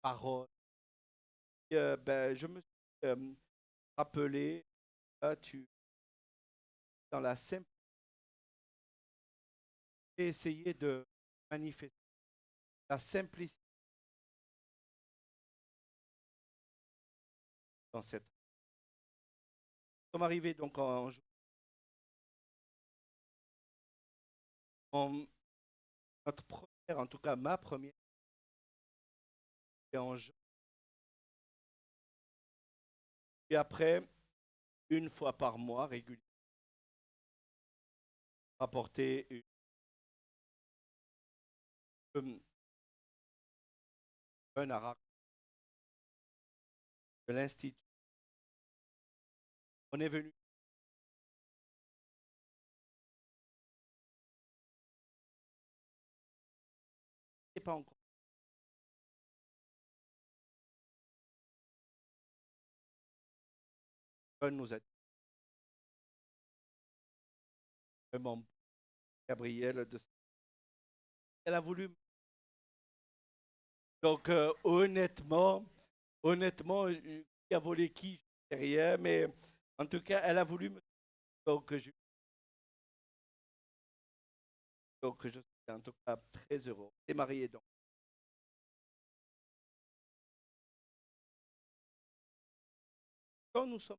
parole. Je me suis rappelé, là, tu, dans la simplicité, essayer de manifester la simplicité dans cette. Nous sommes arrivés donc en- notre première, en tout cas ma première, et en juin. Et après, une fois par mois, régulièrement, rapporter une, un arabe de l'Institut. On est venu, et pas encore, un nous a dit, vraiment, Gabriel, elle a voulu. Donc, honnêtement, qui a volé qui, je ne sais rien, mais en tout cas, elle a voulu me. Donc, je suis en tout cas très heureux. Et marié donc. Quand nous sommes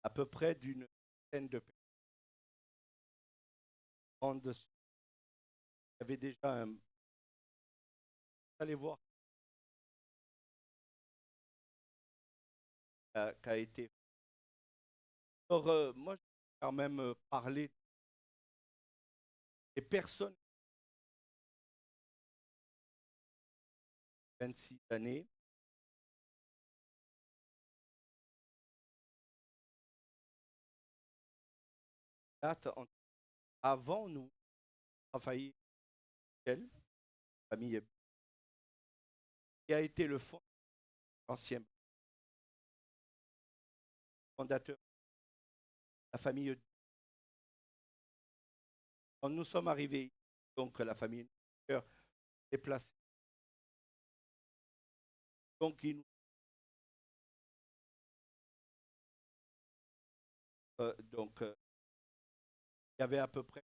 à peu près d'une centaine de personnes, il y avait déjà un. Vous allez voir qu'a été. Alors, moi, je vais quand même parler des personnes de 26 années. Date avant nous, Raphaël, famille qui a été le ancien fondateur de la famille. Quand nous sommes arrivés, donc la famille est placée. Donc, il y avait à peu près.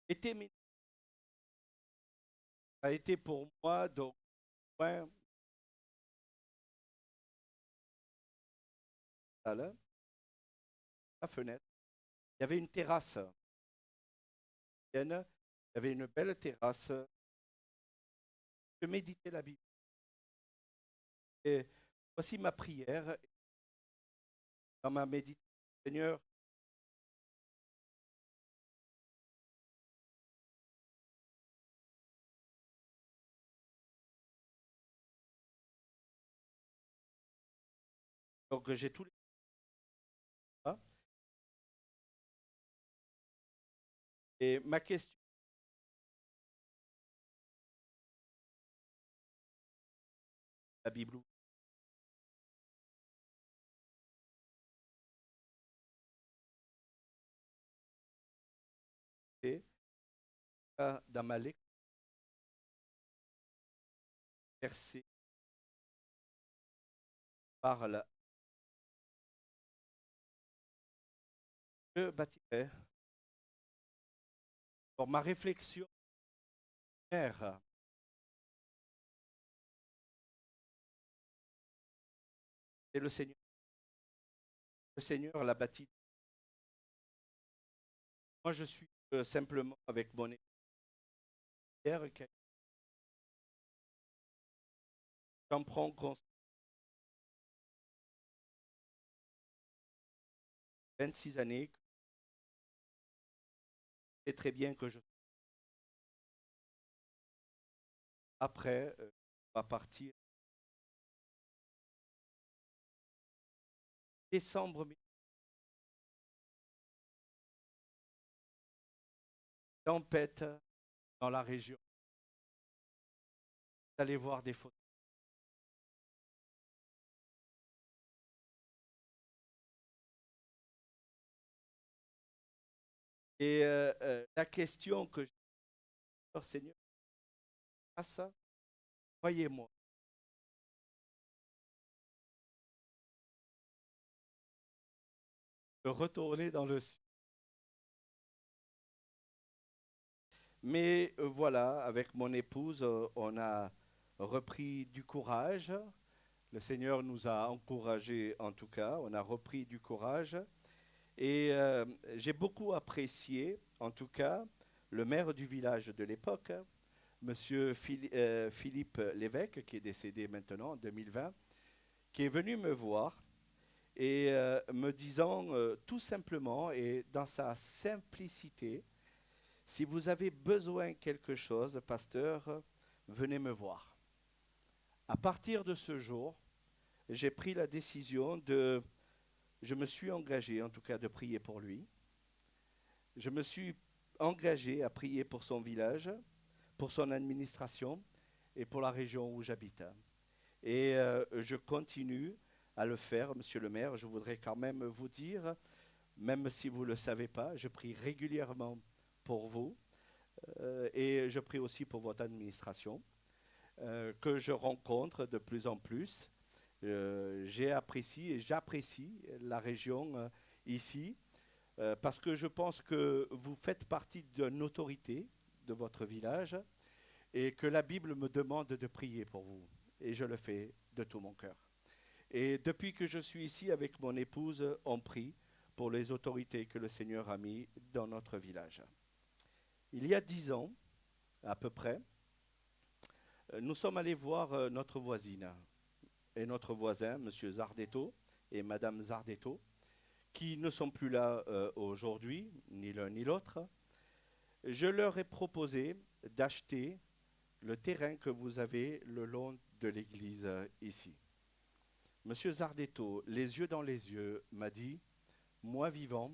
Été, ça a été pour moi, donc, ouais, là, la fenêtre. Il y avait une terrasse. Il y avait une belle terrasse. Je méditais la Bible. Et voici ma prière dans ma méditation. Seigneur, donc j'ai tous les. Ah, et ma question, la Bible, c'est dans ma lecture, verset parle. Je bâtirai pour ma réflexion, Père, c'est le Seigneur. Le Seigneur l'a bâti. Moi, je suis simplement avec mon terre qui j'en prends conscience 26 années. C'est très bien que je. Après, on va partir. Décembre, tempête dans la région. Vous allez voir des photos. Et la question que j'ai, Seigneur, à ça, croyez-moi, de retourner dans le sud. Mais voilà, avec mon épouse, on a repris du courage. Le Seigneur nous a encouragés en tout cas, on a repris du courage. Et j'ai beaucoup apprécié, en tout cas, le maire du village de l'époque, Monsieur Philippe Lévesque, qui est décédé maintenant en 2020, qui est venu me voir et me disant tout simplement et dans sa simplicité, si vous avez besoin de quelque chose, pasteur, venez me voir. À partir de ce jour, j'ai pris la décision je me suis engagé en tout cas de prier pour lui. Je me suis engagé à prier pour son village, pour son administration et pour la région où j'habite. Et je continue à le faire, monsieur le maire. Je voudrais quand même vous dire, même si vous ne le savez pas, je prie régulièrement pour vous et je prie aussi pour votre administration que je rencontre de plus en plus. J'ai apprécié et j'apprécie la région ici parce que je pense que vous faites partie d'une autorité de votre village et que la Bible me demande de prier pour vous. Et je le fais de tout mon cœur. Et depuis que je suis ici avec mon épouse, on prie pour les autorités que le Seigneur a mis dans notre village. Il y a 10 ans, à peu près, nous sommes allés voir notre voisine et notre voisin, M. Zardetto et Mme Zardetto, qui ne sont plus là aujourd'hui, ni l'un ni l'autre. Je leur ai proposé d'acheter le terrain que vous avez le long de l'église ici. Monsieur Zardetto, les yeux dans les yeux, m'a dit, moi vivant,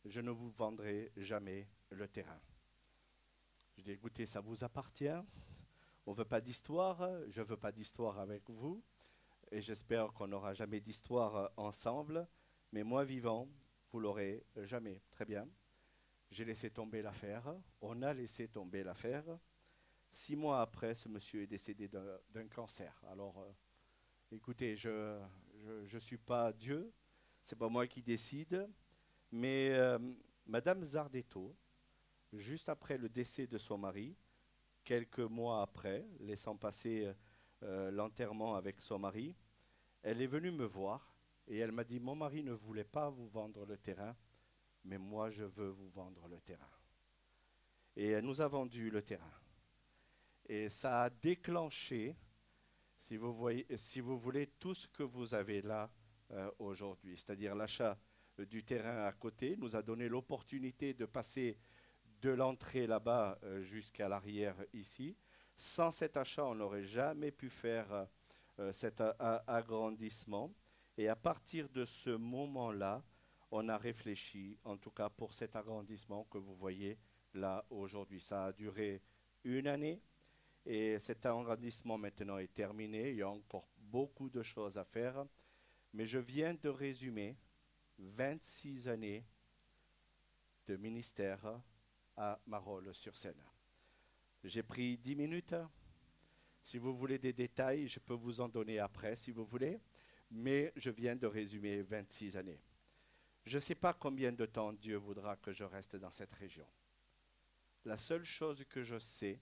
je ne vous vendrai jamais le terrain. Je dis, écoutez, ça vous appartient, on ne veut pas d'histoire, je ne veux pas d'histoire avec vous, et j'espère qu'on n'aura jamais d'histoire ensemble, mais moi vivant, vous l'aurez jamais. Très bien. J'ai laissé tomber l'affaire, on a laissé tomber l'affaire. 6 mois après, ce monsieur est décédé d'un cancer. Alors, écoutez, je ne suis pas Dieu, c'est pas moi qui décide, mais Madame Zardetto, juste après le décès de son mari, quelques mois après, laissant passer l'enterrement avec son mari, elle est venue me voir et elle m'a dit, mon mari ne voulait pas vous vendre le terrain, mais moi je veux vous vendre le terrain. Et elle nous a vendu le terrain. Et ça a déclenché, si vous voulez, tout ce que vous avez là aujourd'hui, c'est-à-dire l'achat du terrain à côté, nous a donné l'opportunité de passer de l'entrée là-bas jusqu'à l'arrière ici. Sans cet achat, on n'aurait jamais pu faire cet agrandissement. Et à partir de ce moment-là, on a réfléchi, en tout cas pour cet agrandissement que vous voyez là aujourd'hui. Ça a duré 1 année et cet agrandissement maintenant est terminé. Il y a encore beaucoup de choses à faire. Mais je viens de résumer 26 années de ministère à Marolles-sur-Seine. J'ai pris 10 minutes. Si vous voulez des détails, je peux vous en donner après si vous voulez. Mais je viens de résumer 26 années. Je ne sais pas combien de temps Dieu voudra que je reste dans cette région. La seule chose que je sais,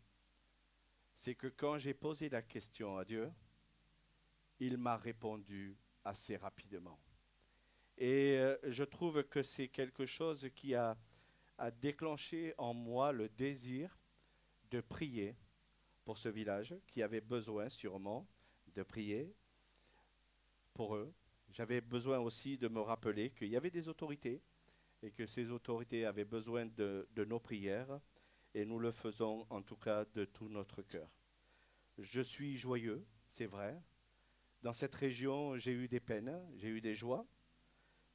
c'est que quand j'ai posé la question à Dieu, il m'a répondu assez rapidement. Et je trouve que c'est quelque chose qui a déclenché en moi le désir de prier pour ce village qui avait besoin sûrement de prier pour eux. J'avais besoin aussi de me rappeler qu'il y avait des autorités et que ces autorités avaient besoin de nos prières et nous le faisons en tout cas de tout notre cœur. Je suis joyeux, c'est vrai. Dans cette région, j'ai eu des peines, j'ai eu des joies,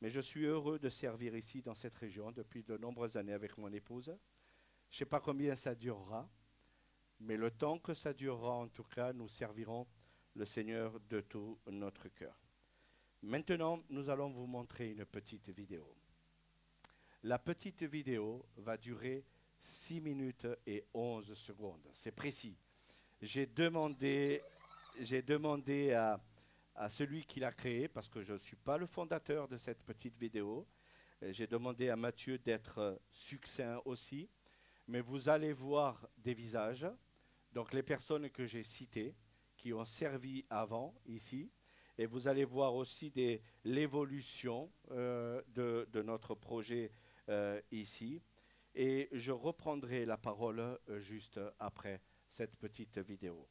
mais je suis heureux de servir ici dans cette région depuis de nombreuses années avec mon épouse. Je ne sais pas combien ça durera, mais le temps que ça durera, en tout cas, nous servirons le Seigneur de tout notre cœur. Maintenant, nous allons vous montrer une petite vidéo. La petite vidéo va durer 6 minutes et 11 secondes. C'est précis. J'ai demandé, j'ai demandé à celui qui l'a créé, parce que je ne suis pas le fondateur de cette petite vidéo, j'ai demandé à Mathieu d'être succinct aussi, mais vous allez voir des visages, donc les personnes que j'ai citées, qui ont servi avant ici, et vous allez voir aussi l'évolution de notre projet ici. Et je reprendrai la parole juste après cette petite vidéo.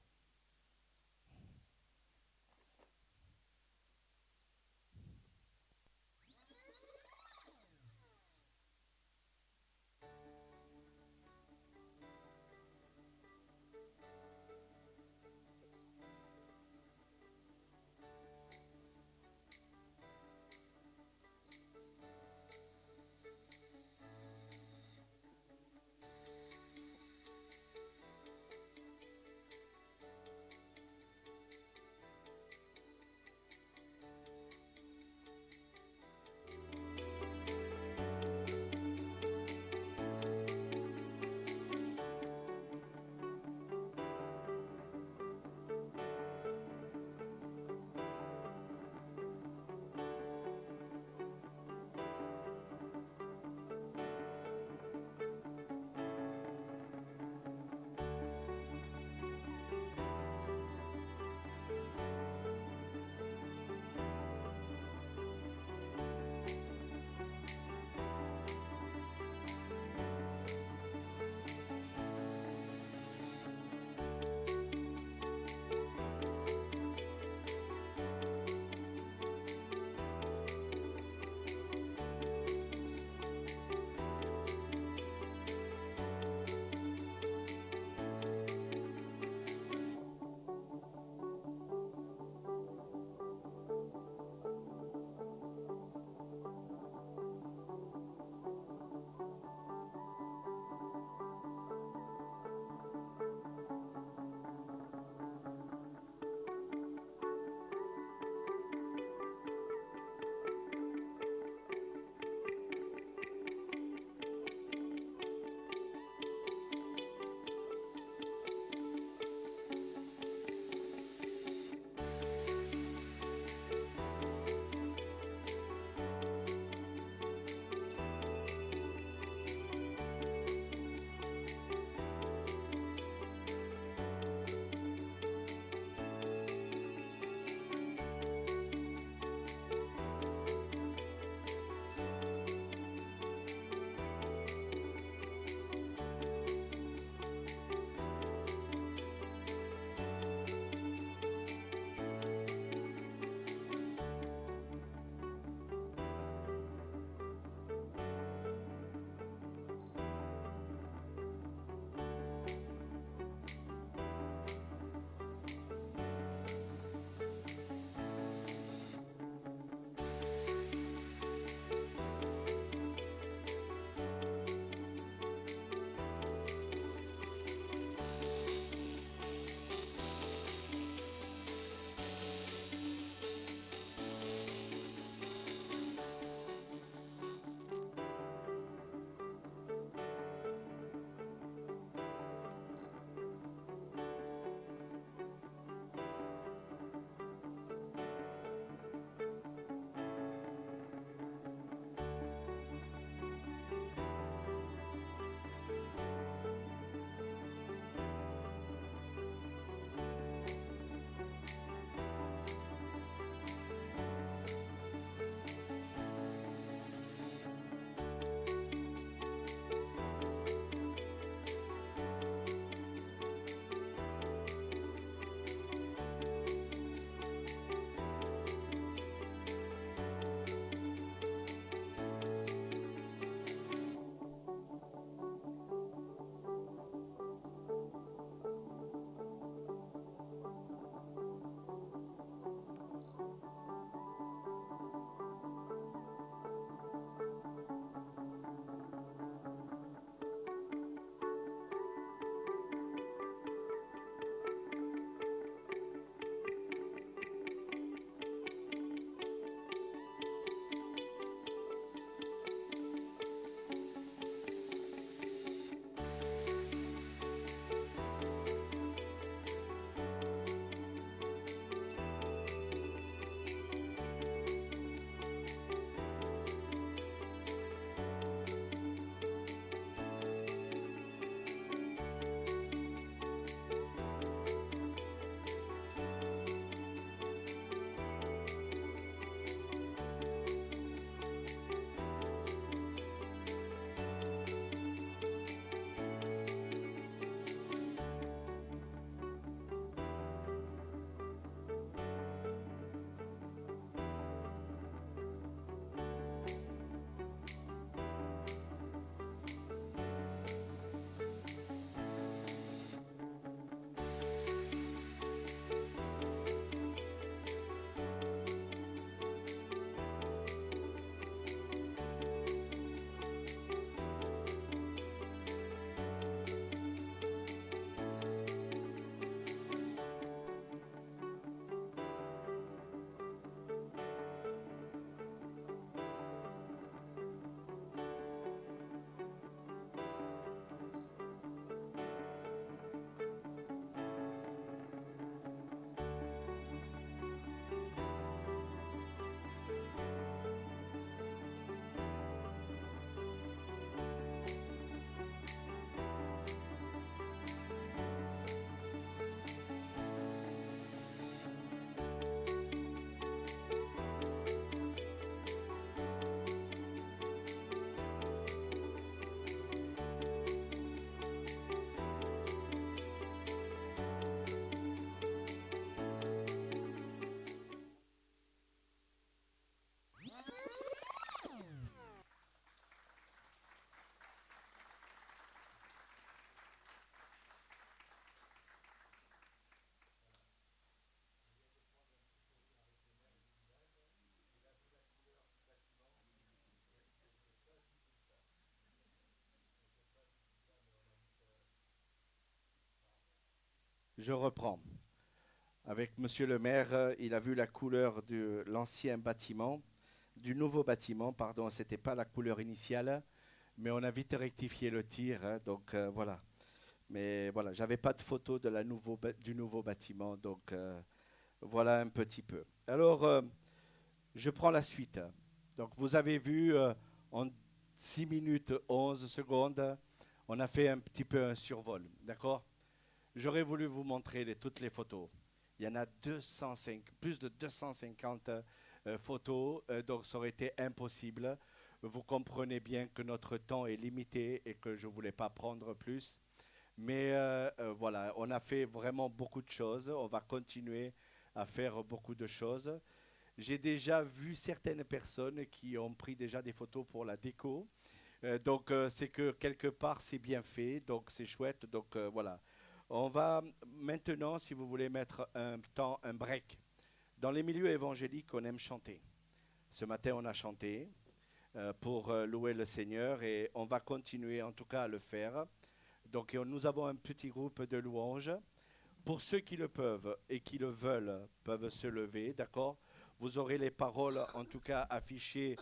Je reprends. Avec Monsieur le maire, il a vu la couleur de l'ancien bâtiment, du nouveau bâtiment, pardon, c'était pas la couleur initiale, mais on a vite rectifié le tir, hein, donc voilà. Mais voilà, j'avais pas de photo de du nouveau bâtiment, donc voilà un petit peu. Alors, je prends la suite. Donc, vous avez vu en 6 minutes 11 secondes, on a fait un petit peu un survol, d'accord? J'aurais voulu vous montrer toutes les photos. Il y en a 205, plus de 250 photos, donc ça aurait été impossible. Vous comprenez bien que notre temps est limité et que je ne voulais pas prendre plus. Mais voilà, on a fait vraiment beaucoup de choses. On va continuer à faire beaucoup de choses. J'ai déjà vu certaines personnes qui ont pris déjà des photos pour la déco. Donc c'est que quelque part c'est bien fait, donc c'est chouette. Donc voilà. On va maintenant, si vous voulez, mettre un temps, un break. Dans les milieux évangéliques, on aime chanter. Ce matin, on a chanté pour louer le Seigneur et on va continuer en tout cas à le faire. Donc nous avons un petit groupe de louanges. Pour ceux qui le peuvent et qui le veulent, peuvent se lever, d'accord? Vous aurez les paroles en tout cas affichées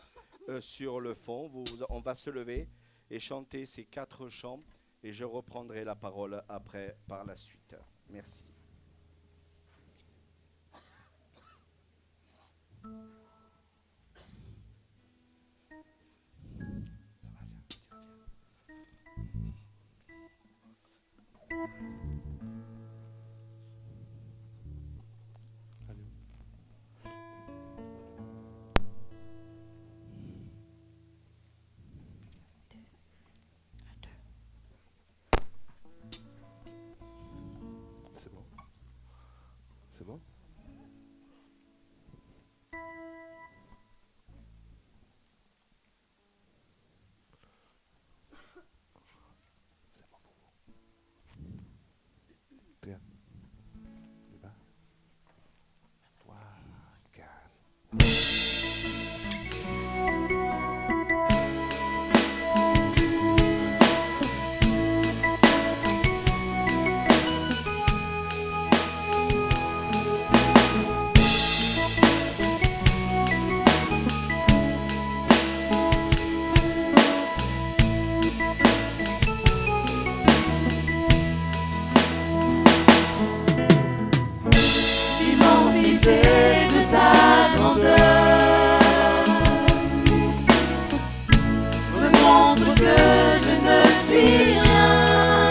sur le fond. On va se lever et chanter ces 4 chants. Et je reprendrai la parole après, par la suite. Merci. C'est bon? C'est bon? C'est bon pour vous. Tiens. Il va? 3, 4. L'immensité de ta grandeur me montre que je ne suis rien.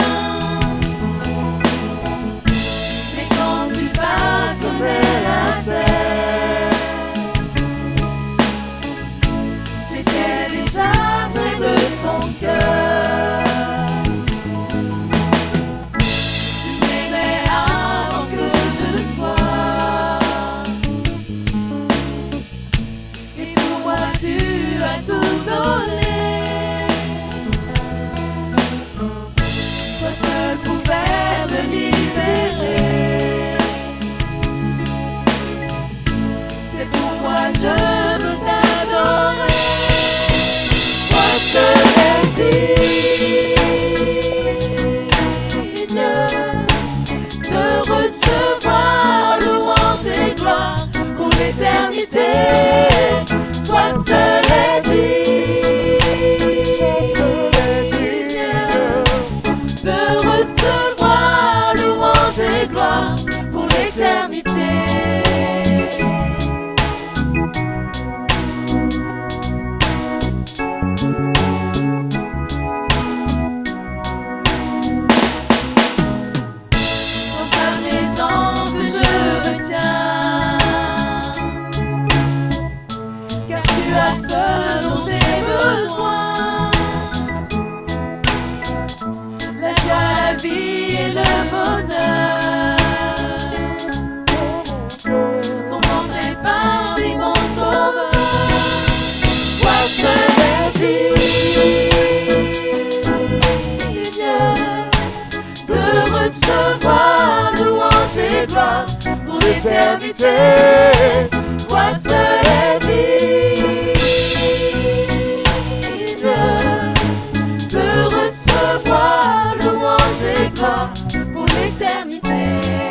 Mais quand tu vas sauver la terre, j'étais déjà près de ton cœur. Tu m'aimais avant que je le sois. Et pour moi tu as tout donné. Toi seul pouvais me libérer. C'est pourquoi je veux t'adorer. Toi seul est digne de recevoir louange et gloire pour l'éternité. Toi seul est digne de recevoir louange et gloire pour l'éternité. Dans ta présence je me tiens, car tu as ce dont j'ai besoin. La joie, la vie et le bonheur sont entrés parmi mon sauveur. Toi seul est digne de recevoir louange et gloire pour l'éternité. Toi seul est digne de recevoir louange et gloire pour l'éternité.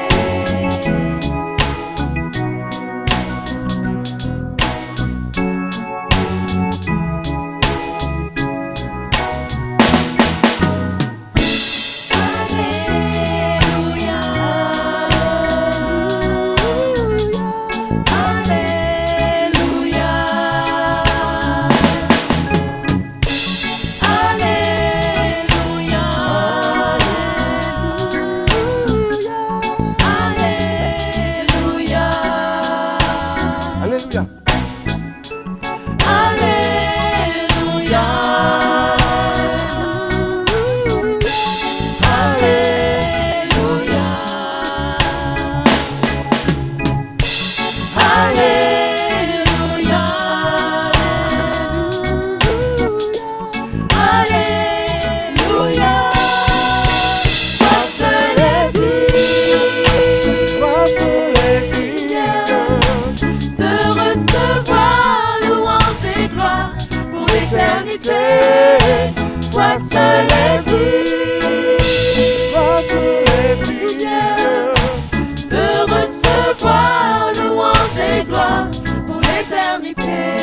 vérité.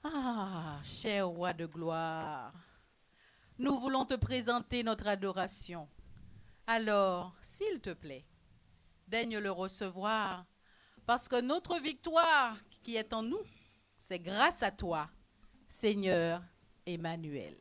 Ah, cher roi de gloire, nous voulons te présenter notre adoration. Alors, s'il te plaît, daigne le recevoir, parce que notre victoire qui est en nous, c'est grâce à toi, Seigneur Emmanuel.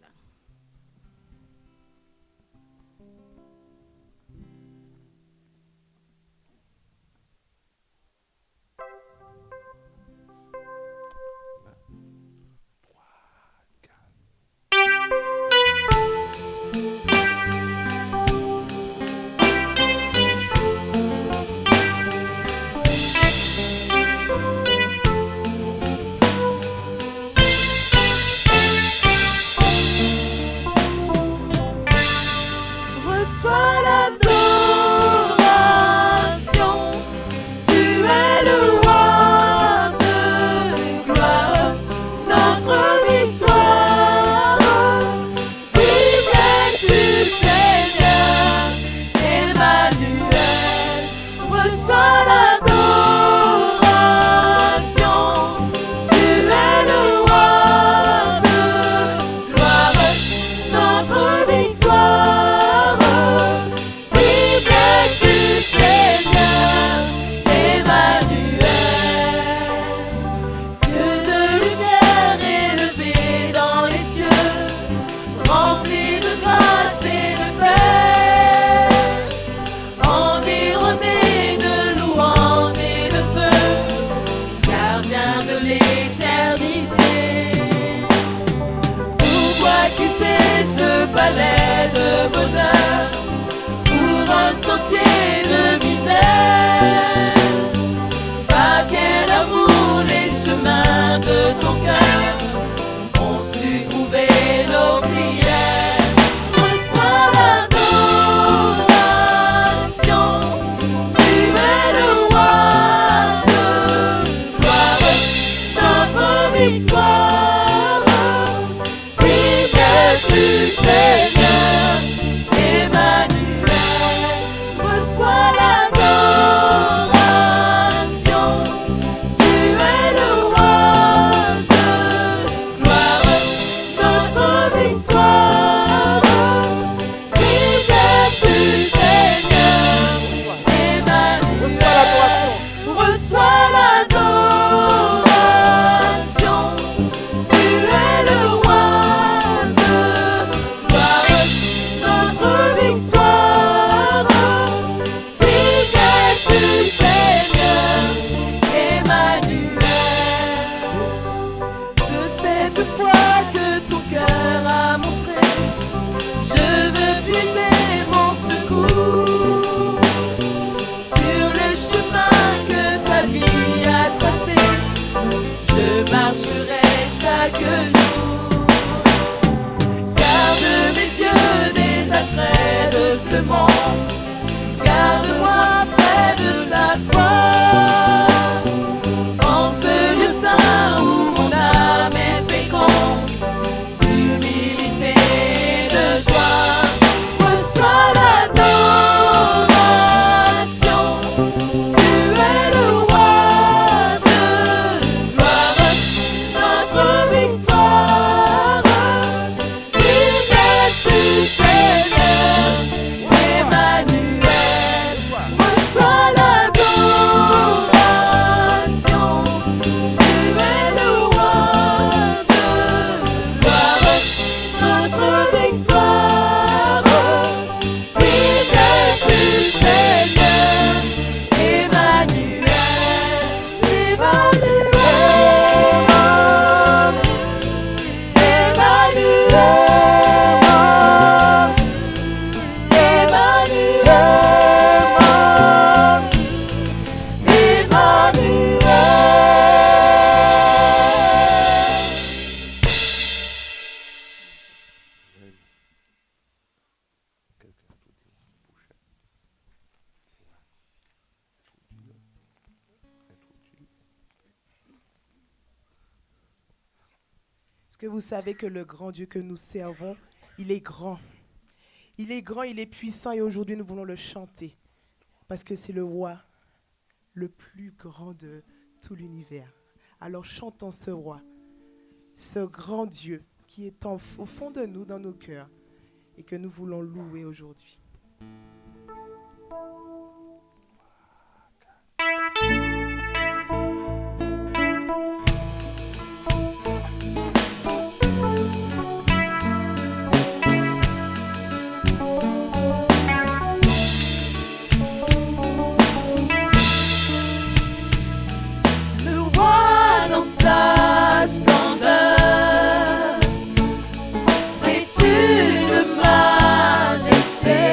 Est-ce que vous savez que le grand Dieu que nous servons, il est grand. Il est grand, il est puissant et aujourd'hui nous voulons le chanter. Parce que c'est le roi le plus grand de tout l'univers. Alors chantons ce roi, ce grand Dieu qui est au fond de nous, dans nos cœurs et que nous voulons louer aujourd'hui. Vêtu de majesté,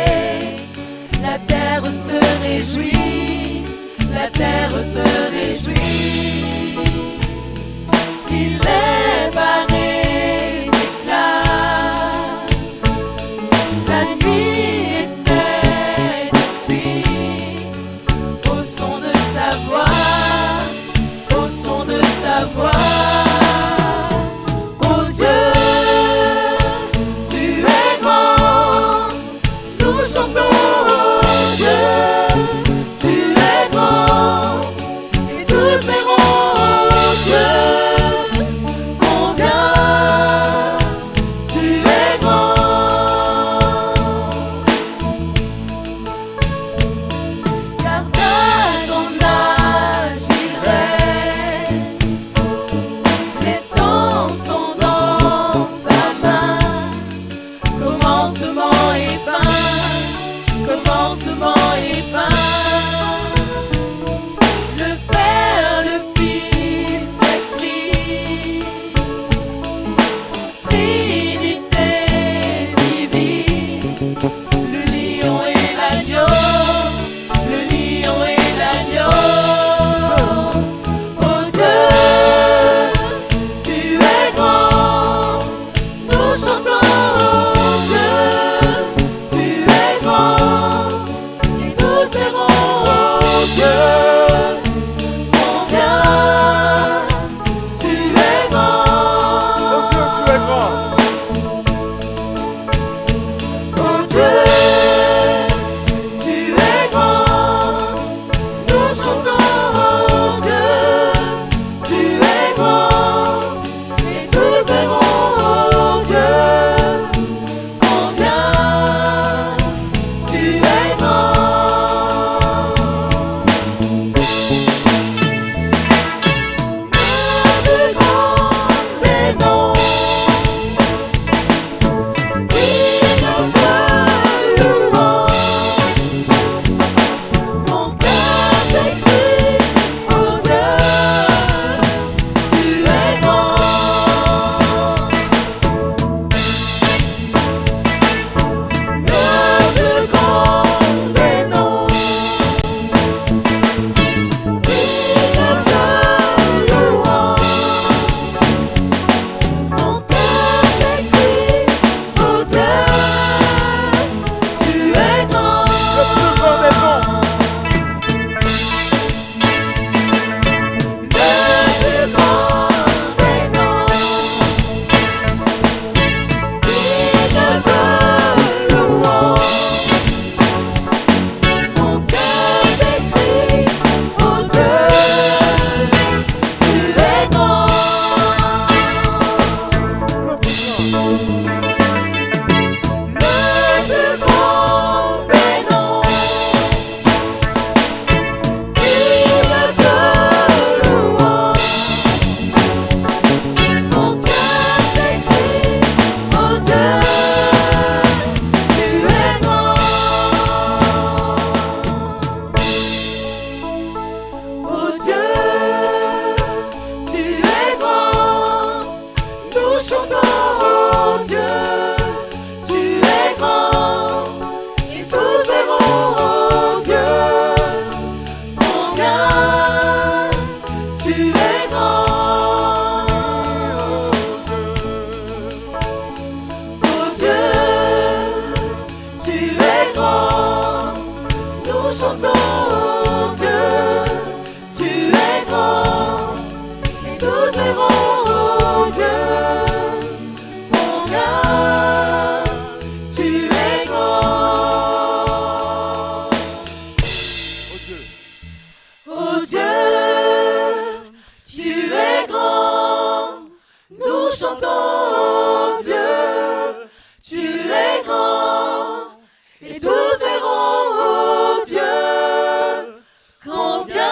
ton Dieu, tu es grand, et tous verront, oh Dieu, combien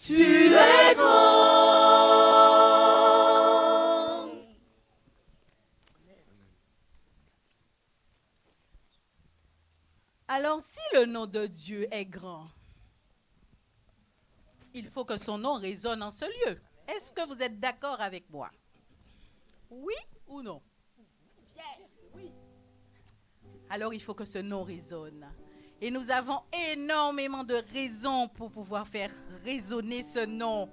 tu es grand. Alors, si le nom de Dieu est grand, il faut que son nom résonne en ce lieu. Est-ce que vous êtes d'accord avec moi? Oui ou non? Alors, il faut que ce nom résonne. Et nous avons énormément de raisons pour pouvoir faire résonner ce nom.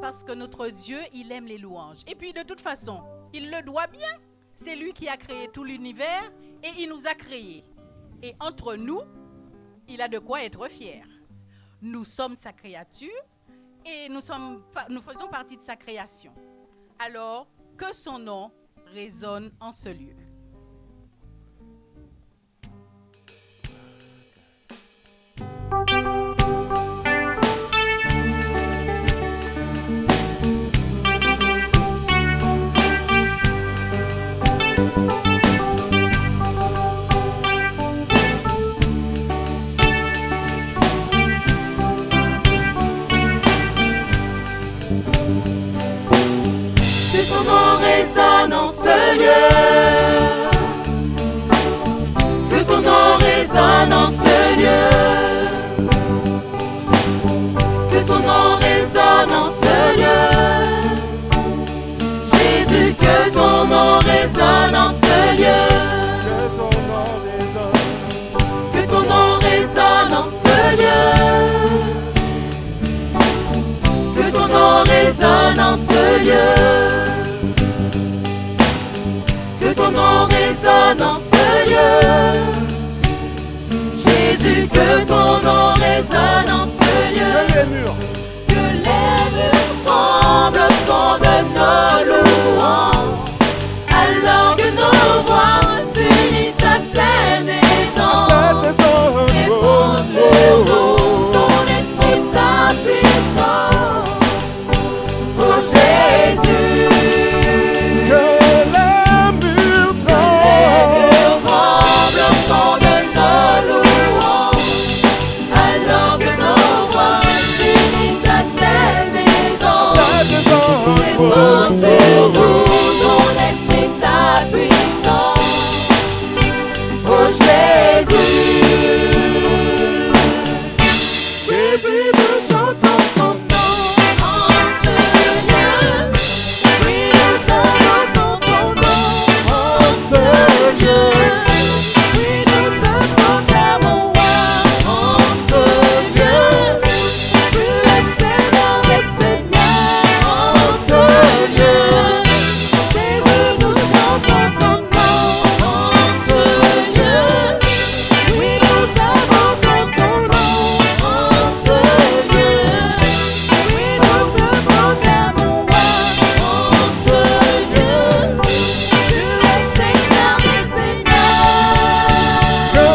Parce que notre Dieu, il aime les louanges. Et puis, de toute façon, il le doit bien. C'est lui qui a créé tout l'univers et il nous a créés. Et entre nous, il a de quoi être fier. Nous sommes sa créature et nous faisons partie de sa création. Alors, que son nom résonne en ce lieu. Que ton nom résonne en ce lieu. Que ton nom résonne en ce lieu. Que ton nom résonne en ce lieu. Jésus, que ton nom résonne en ce lieu. Que ton nom résonne en ce lieu. Que ton nom résonne en ce lieu. Que ton nom résonne en ce lieu. Jésus, que ton nom résonne en ce lieu. Que les murs tremblent au son de nos louanges. Alors que nos voix s'unissent à ces maisons. Réponds sur nous ton esprit, ta puissance. Oh Jésus. Sur nous, ton esprit, ta puissance. Oh Jésus, Jésus, nous chantons ton nom en ce lieu. Oui, nous chantons ton nom en ce lieu. Oui, nous te proclamons en ce lieu. Tu es Seigneur et Seigneur en ce lieu. Jésus, nous chantons ton nom en ce lieu. Oui, nous invoquons ton nom en ce lieu. Oui, nous te proclamons en ce lieu. Tu es Seigneur et Seigneur. Que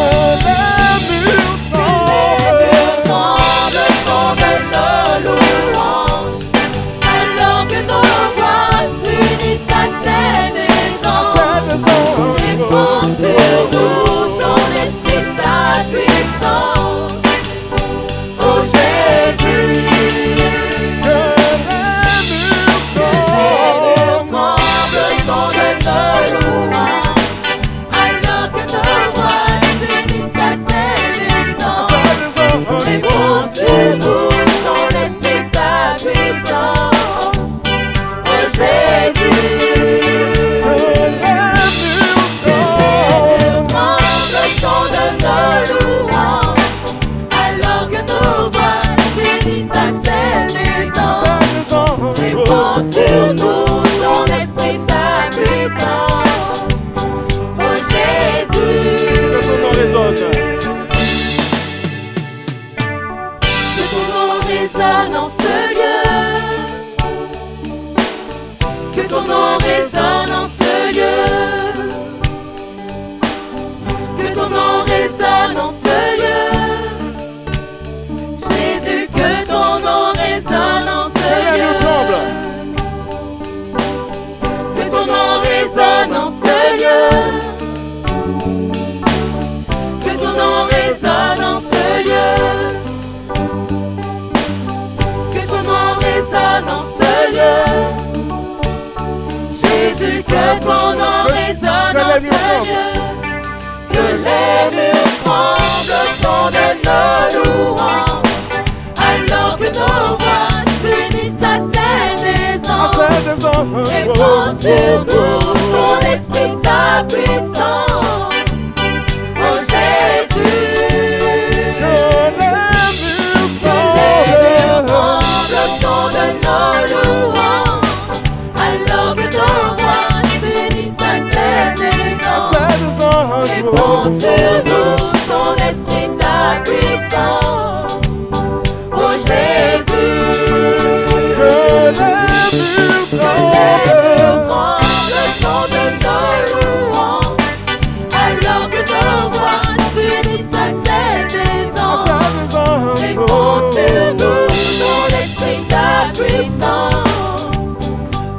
les murs tremblent au son de nos louanges. Alors que nos voix s'unissent à ces maisons. Réponds sur nous ton esprit, ta puissance. Oh Jésus. Que les murs tremblent au son de nos louanges. Alors que nos voix s'unissent à ces maisons. Réponds sur nous ton esprit, ta puissance. Oh Jésus. Que les murs tremblent au son de nos louanges. Alors que nos voix s'unissent à ces maisons. Réponds sur nous ton esprit, ta puissance. Oh Jésus. Que ton nom résonne en ce lieu. Que ton nom résonne en ce lieu. Que ton nom résonne en ce lieu. Jésus, que ton nom résonne en ce lieu. lieu. Jésus, que ton nom résonne en ce lieu. Que les murs tremblent, sondent nos louanges. Alors que nos voix s'unissent à cette maison. Réponds sur nous ton esprit, ta puissance. Oh Jésus, que les murs tremblent, sondent nos louanges. Alors que nos voix s'unissent à cette maison. Réponds sur nous ton esprit, ta puissance. Oh Jésus, que les murs tremblent, sondent nos louanges. Alors que nos voix s'unissent à cette maison. Réponds sur nous ton esprit, ta puissance.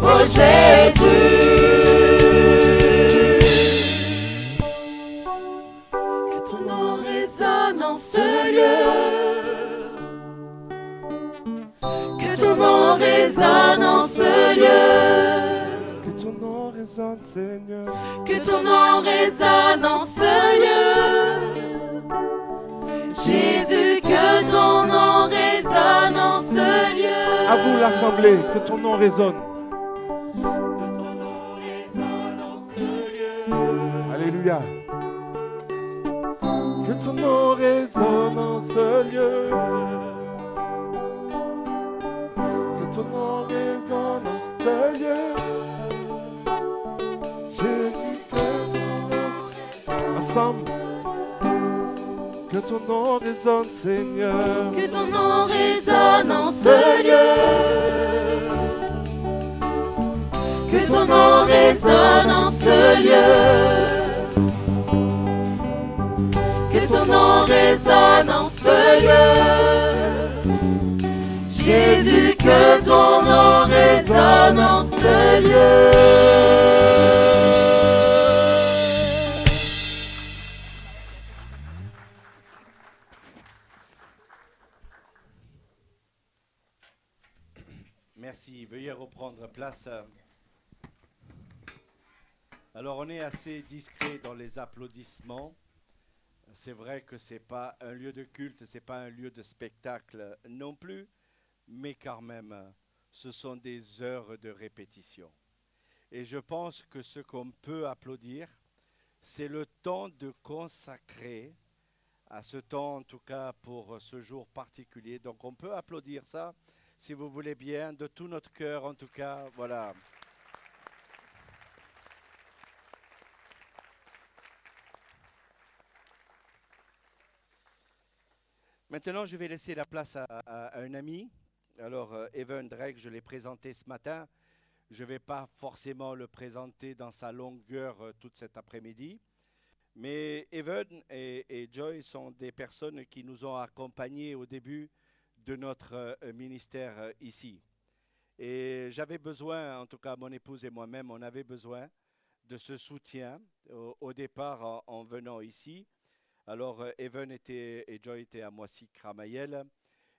Oh Jésus, que ton nom résonne en ce lieu. Que ton nom résonne en ce lieu. Que ton nom résonne, Seigneur. Que ton nom résonne en ce lieu. Jésus, que ton nom résonne en ce lieu. À vous l'assemblée, que ton nom résonne. Alléluia. Que ton nom résonne en ce lieu. Que ton nom résonne en ce lieu. Jésus, que ton nom ensemble. Que ton nom résonne, Seigneur. Que ton nom résonne en ce lieu. Que ton nom résonne en ce lieu. Que ton nom résonne en ce lieu. Jésus, que ton nom résonne en ce lieu. Merci. Veuillez reprendre place. Alors, on est assez discret dans les applaudissements. C'est vrai que ce n'est pas un lieu de culte, ce n'est pas un lieu de spectacle non plus, mais quand même, ce sont des heures de répétition. Et je pense que ce qu'on peut applaudir, c'est le temps de consacrer à ce temps, en tout cas pour ce jour particulier. Donc on peut applaudir ça, si vous voulez bien, de tout notre cœur, en tout cas, voilà. Maintenant, je vais laisser la place à un ami. Alors, Evan Drake, je l'ai présenté ce matin. Je ne vais pas forcément le présenter dans sa longueur toute cet après-midi. Mais Evan et Joy sont des personnes qui nous ont accompagnés au début de notre ministère ici. Et j'avais besoin, en tout cas mon épouse et moi-même, on avait besoin de ce soutien au départ en venant ici. Alors, Evan et Joy étaient à Moissy-Cramayel.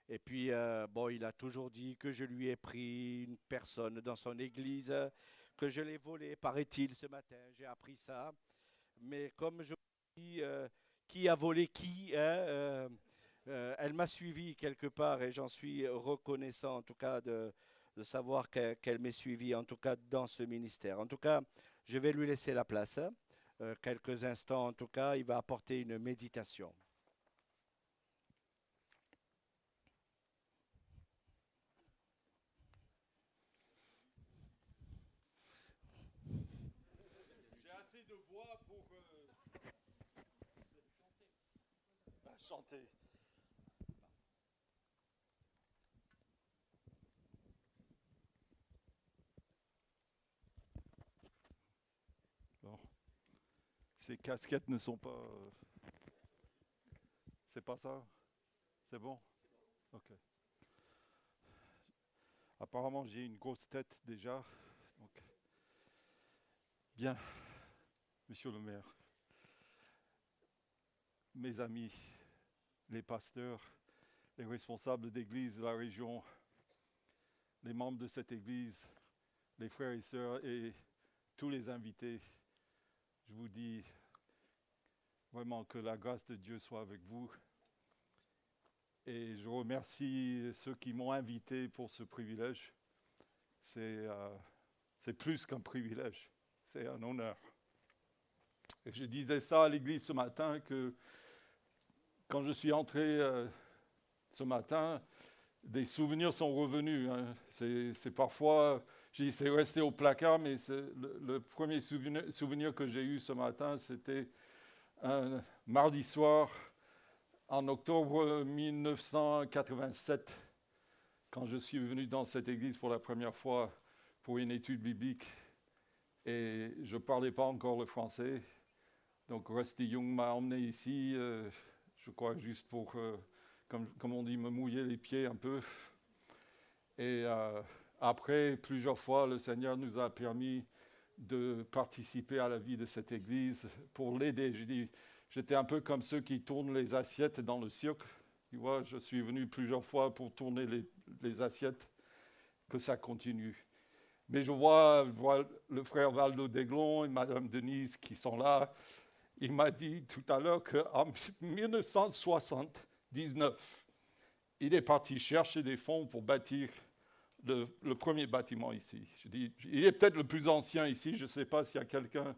Et puis, bon, il a toujours dit que je lui ai pris une personne dans son église, que je l'ai volée, paraît-il, ce matin. J'ai appris ça. Mais comme je dis, qui a volé qui, hein, elle m'a suivi quelque part et j'en suis reconnaissant, en tout cas, de savoir qu'elle m'ait suivi, en tout cas, dans ce ministère. En tout cas, je vais lui laisser la place. Quelques instants, en tout cas, il va apporter une méditation. J'ai assez de voix pour chanter. Bon. Ces casquettes ne sont pas... C'est pas ça? C'est bon? Ok. Apparemment, j'ai une grosse tête déjà. Donc... Bien, monsieur le maire, mes amis, les pasteurs, les responsables d'église de la région, les membres de cette Église, les frères et sœurs et tous les invités. Je vous dis vraiment que la grâce de Dieu soit avec vous. Et je remercie ceux qui m'ont invité pour ce privilège. C'est plus qu'un privilège, c'est un honneur. Et je disais ça à l'église ce matin, que quand je suis entré ce matin, des souvenirs sont revenus. Hein. C'est parfois, c'est resté au placard, mais le premier souvenir que j'ai eu ce matin, c'était un mardi soir en octobre 1987, quand je suis venu dans cette église pour la première fois pour une étude biblique. Et je ne parlais pas encore le français. Donc Rusty Young m'a emmené ici, je crois juste pour, comme on dit, me mouiller les pieds un peu. Et après, plusieurs fois, le Seigneur nous a permis de participer à la vie de cette église pour l'aider. J'étais un peu comme ceux qui tournent les assiettes dans le cirque. Tu vois, je suis venu plusieurs fois pour tourner les assiettes, que ça continue. Mais je vois le frère Valdo Deglon et Madame Denise qui sont là. Il m'a dit tout à l'heure qu'en 1979, il est parti chercher des fonds pour bâtir le premier bâtiment ici. Je dis, il est peut-être le plus ancien ici. Je ne sais pas s'il y a quelqu'un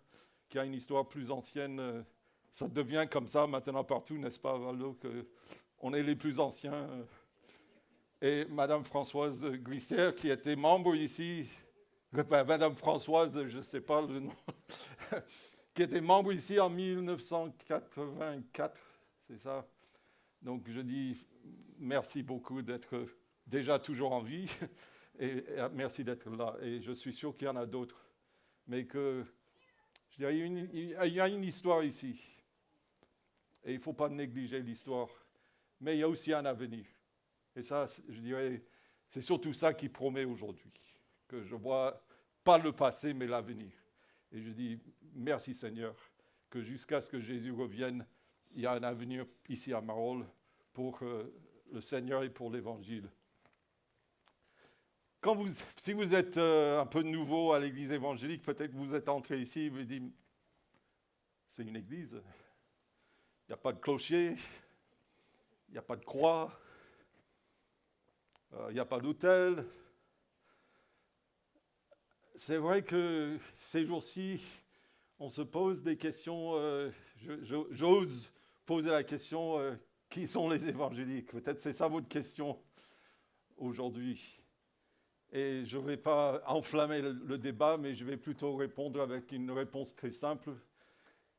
qui a une histoire plus ancienne. Ça devient comme ça maintenant partout, n'est-ce pas, Valdo, qu'on est les plus anciens. Et Madame Françoise Grissière, qui était membre ici, Madame Françoise, je ne sais pas le nom, qui était membre ici en 1984, c'est ça. Donc je dis merci beaucoup d'être déjà toujours en vie et merci d'être là. Et je suis sûr qu'il y en a d'autres. Mais que, je dirais, il y a une histoire ici. Et il ne faut pas négliger l'histoire. Mais il y a aussi un avenir. Et ça, je dirais, c'est surtout ça qui promet aujourd'hui. Que je vois pas le passé, mais l'avenir. Et je dis, merci Seigneur, que jusqu'à ce que Jésus revienne, il y a un avenir ici à Marolles pour le Seigneur et pour l'Évangile. Si vous êtes un peu nouveau à l'Église évangélique, peut-être que vous êtes entré ici et vous dites, c'est une église, il n'y a pas de clocher, il n'y a pas de croix, il n'y a pas d'autel. C'est vrai que ces jours-ci, on se pose des questions, j'ose poser la question, qui sont les évangéliques? Peut-être c'est ça votre question aujourd'hui. Et je ne vais pas enflammer le débat, mais je vais plutôt répondre avec une réponse très simple.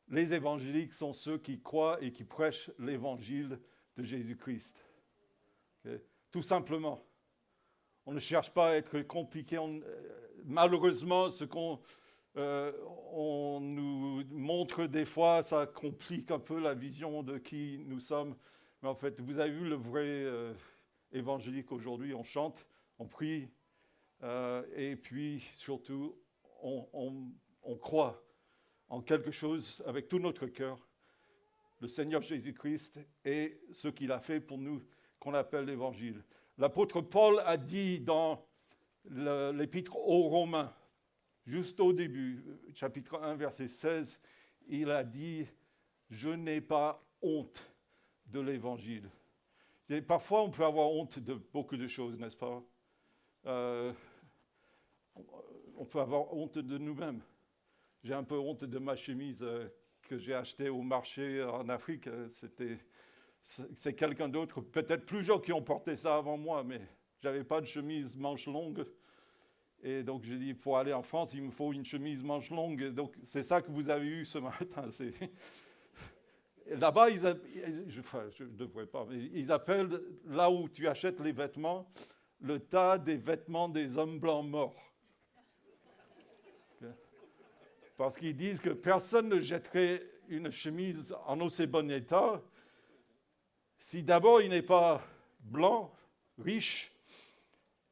Les évangéliques sont ceux qui croient et qui prêchent l'évangile de Jésus-Christ. Okay? Tout simplement. On ne cherche pas à être compliqué. Malheureusement, ce qu'on nous montre des fois, ça complique un peu la vision de qui nous sommes. Mais en fait, vous avez vu le vrai évangélique aujourd'hui. On chante, on prie, et puis surtout, on croit en quelque chose avec tout notre cœur. Le Seigneur Jésus-Christ et ce qu'il a fait pour nous, qu'on appelle l'Évangile. L'apôtre Paul a dit dans l'épître aux Romains, juste au début, chapitre 1, verset 16, il a dit « Je n'ai pas honte de l'Évangile ». Parfois, on peut avoir honte de beaucoup de choses, n'est-ce pas? On peut avoir honte de nous-mêmes. J'ai un peu honte de ma chemise que j'ai achetée au marché en Afrique. C'est quelqu'un d'autre, peut-être plusieurs qui ont porté ça avant moi, mais je n'avais pas de chemise manche longue. Et donc j'ai dit, pour aller en France, il me faut une chemise manche longue. Donc c'est ça que vous avez eu ce matin. Là-bas, je ne devrais pas, mais ils appellent, là où tu achètes les vêtements, le tas des vêtements des hommes blancs morts. Parce qu'ils disent que personne ne jetterait une chemise en aussi bon état si d'abord il n'est pas blanc, riche,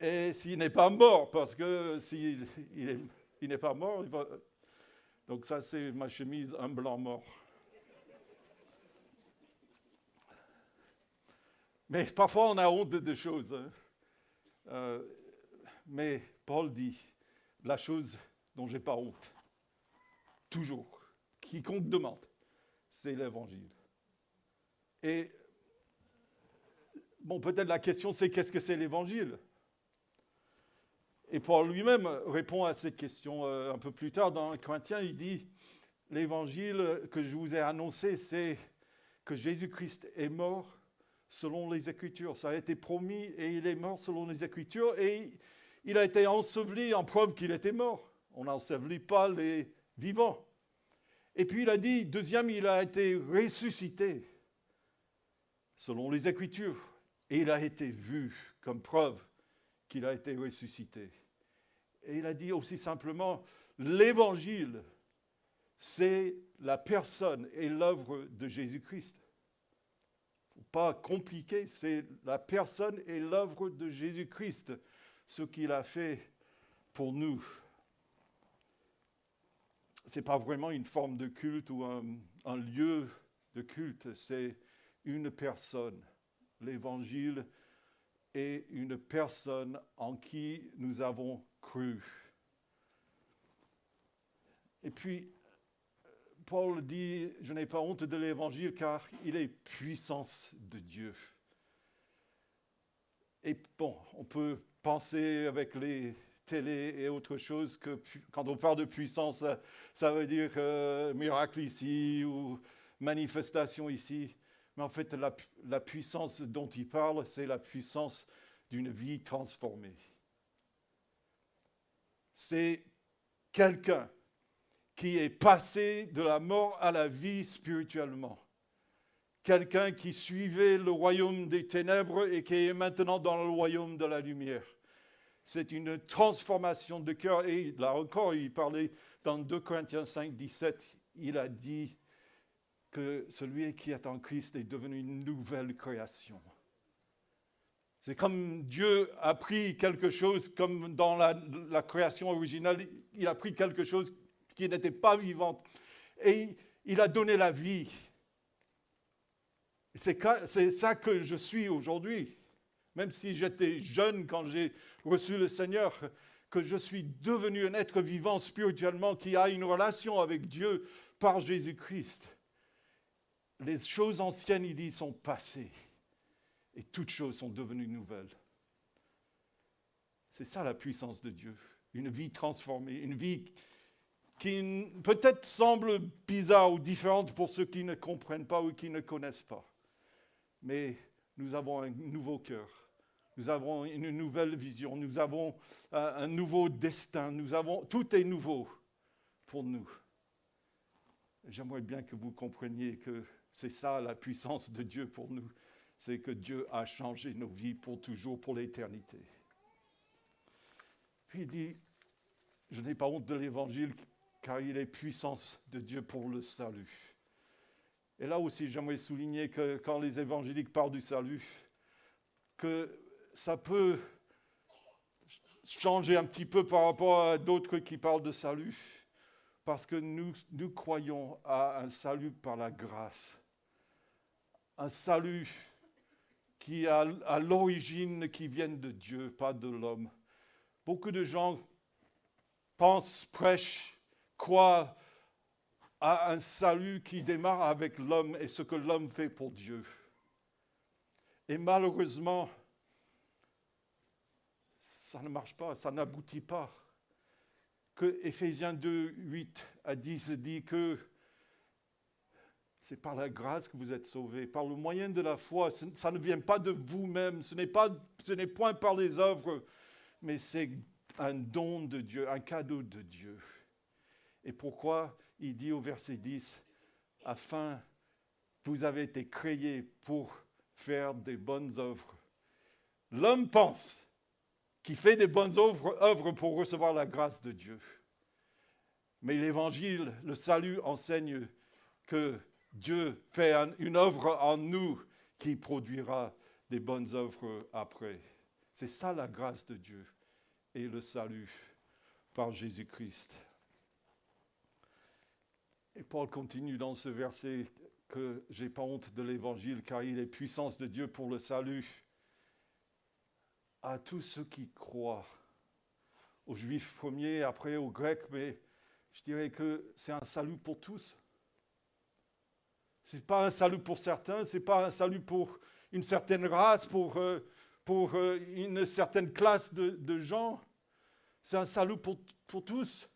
et s'il n'est pas mort, parce que s'il n'est pas mort, il va... Donc ça, c'est ma chemise, un blanc mort. Mais parfois, on a honte de choses. Mais Paul dit la chose dont je n'ai pas honte. Toujours. Quiconque demande, c'est l'évangile. Et bon, peut-être la question c'est qu'est-ce que c'est l'évangile? Et Paul lui-même répond à cette question un peu plus tard dans Corinthiens. Il dit l'évangile que je vous ai annoncé, c'est que Jésus-Christ est mort selon les Écritures. Ça a été promis et il est mort selon les Écritures et il a été enseveli en preuve qu'il était mort. On n'ensevelit pas les vivants. Et puis il a dit, deuxième, il a été ressuscité selon les Écritures. Et il a été vu comme preuve qu'il a été ressuscité. Et il a dit aussi simplement, l'évangile, c'est la personne et l'œuvre de Jésus-Christ. Il ne faut pas compliquer, c'est la personne et l'œuvre de Jésus-Christ, ce qu'il a fait pour nous. Ce n'est pas vraiment une forme de culte ou un lieu de culte, c'est une personne. L'évangile est une personne en qui nous avons cru. Et puis, Paul dit, je n'ai pas honte de l'évangile car il est puissance de Dieu. Et bon, on peut penser avec les télé et autre chose que quand on parle de puissance, ça veut dire miracle ici ou manifestation ici. Mais en fait, la puissance dont il parle, c'est la puissance d'une vie transformée. C'est quelqu'un qui est passé de la mort à la vie spirituellement. Quelqu'un qui suivait le royaume des ténèbres et qui est maintenant dans le royaume de la lumière. C'est une transformation de cœur. Et là encore, il parlait dans 2 Corinthiens 5, 17, il a dit que celui qui est en Christ est devenu une nouvelle création. C'est comme Dieu a pris quelque chose, comme dans la création originale, il a pris quelque chose qui n'était pas vivant et il a donné la vie. C'est ça que je suis aujourd'hui. Même si j'étais jeune quand j'ai reçu le Seigneur, que je suis devenu un être vivant spirituellement qui a une relation avec Dieu par Jésus-Christ. Les choses anciennes, il dit, sont passées et toutes choses sont devenues nouvelles. C'est ça la puissance de Dieu. Une vie transformée, une vie qui peut-être semble bizarre ou différente pour ceux qui ne comprennent pas ou qui ne connaissent pas. Mais nous avons un nouveau cœur. Nous avons une nouvelle vision, nous avons un nouveau destin, tout est nouveau pour nous. J'aimerais bien que vous compreniez que c'est ça la puissance de Dieu pour nous, c'est que Dieu a changé nos vies pour toujours, pour l'éternité. Puis il dit, je n'ai pas honte de l'évangile car il est puissance de Dieu pour le salut. Et là aussi, j'aimerais souligner que quand les évangéliques parlent du salut, que ça peut changer un petit peu par rapport à d'autres qui parlent de salut, parce que nous croyons à un salut par la grâce, un salut qui a à l'origine qui vient de Dieu, pas de l'homme. Beaucoup de gens pensent, prêchent, croient à un salut qui démarre avec l'homme et ce que l'homme fait pour Dieu. Et malheureusement, ça ne marche pas, ça n'aboutit pas. Que Éphésiens 2, 8 à 10 dit que c'est par la grâce que vous êtes sauvés, par le moyen de la foi. Ça ne vient pas de vous-même, ce n'est point par les œuvres, mais c'est un don de Dieu, un cadeau de Dieu. Et pourquoi il dit au verset 10, afin vous avez été créés pour faire des bonnes œuvres. L'homme pense qu'il fait des bonnes œuvres pour recevoir la grâce de Dieu. Mais l'Évangile, le salut enseigne que Dieu fait une œuvre en nous qui produira des bonnes œuvres après. C'est ça la grâce de Dieu et le salut par Jésus-Christ. Et Paul continue dans ce verset que je n'ai pas honte de l'Évangile car il est puissance de Dieu pour le salut à tous ceux qui croient. aux Juifs premiers, après aux Grecs, mais je dirais que c'est un salut pour tous. Ce n'est pas un salut pour certains, ce n'est pas un salut pour une certaine race, pour une certaine classe de gens. C'est un salut pour tous.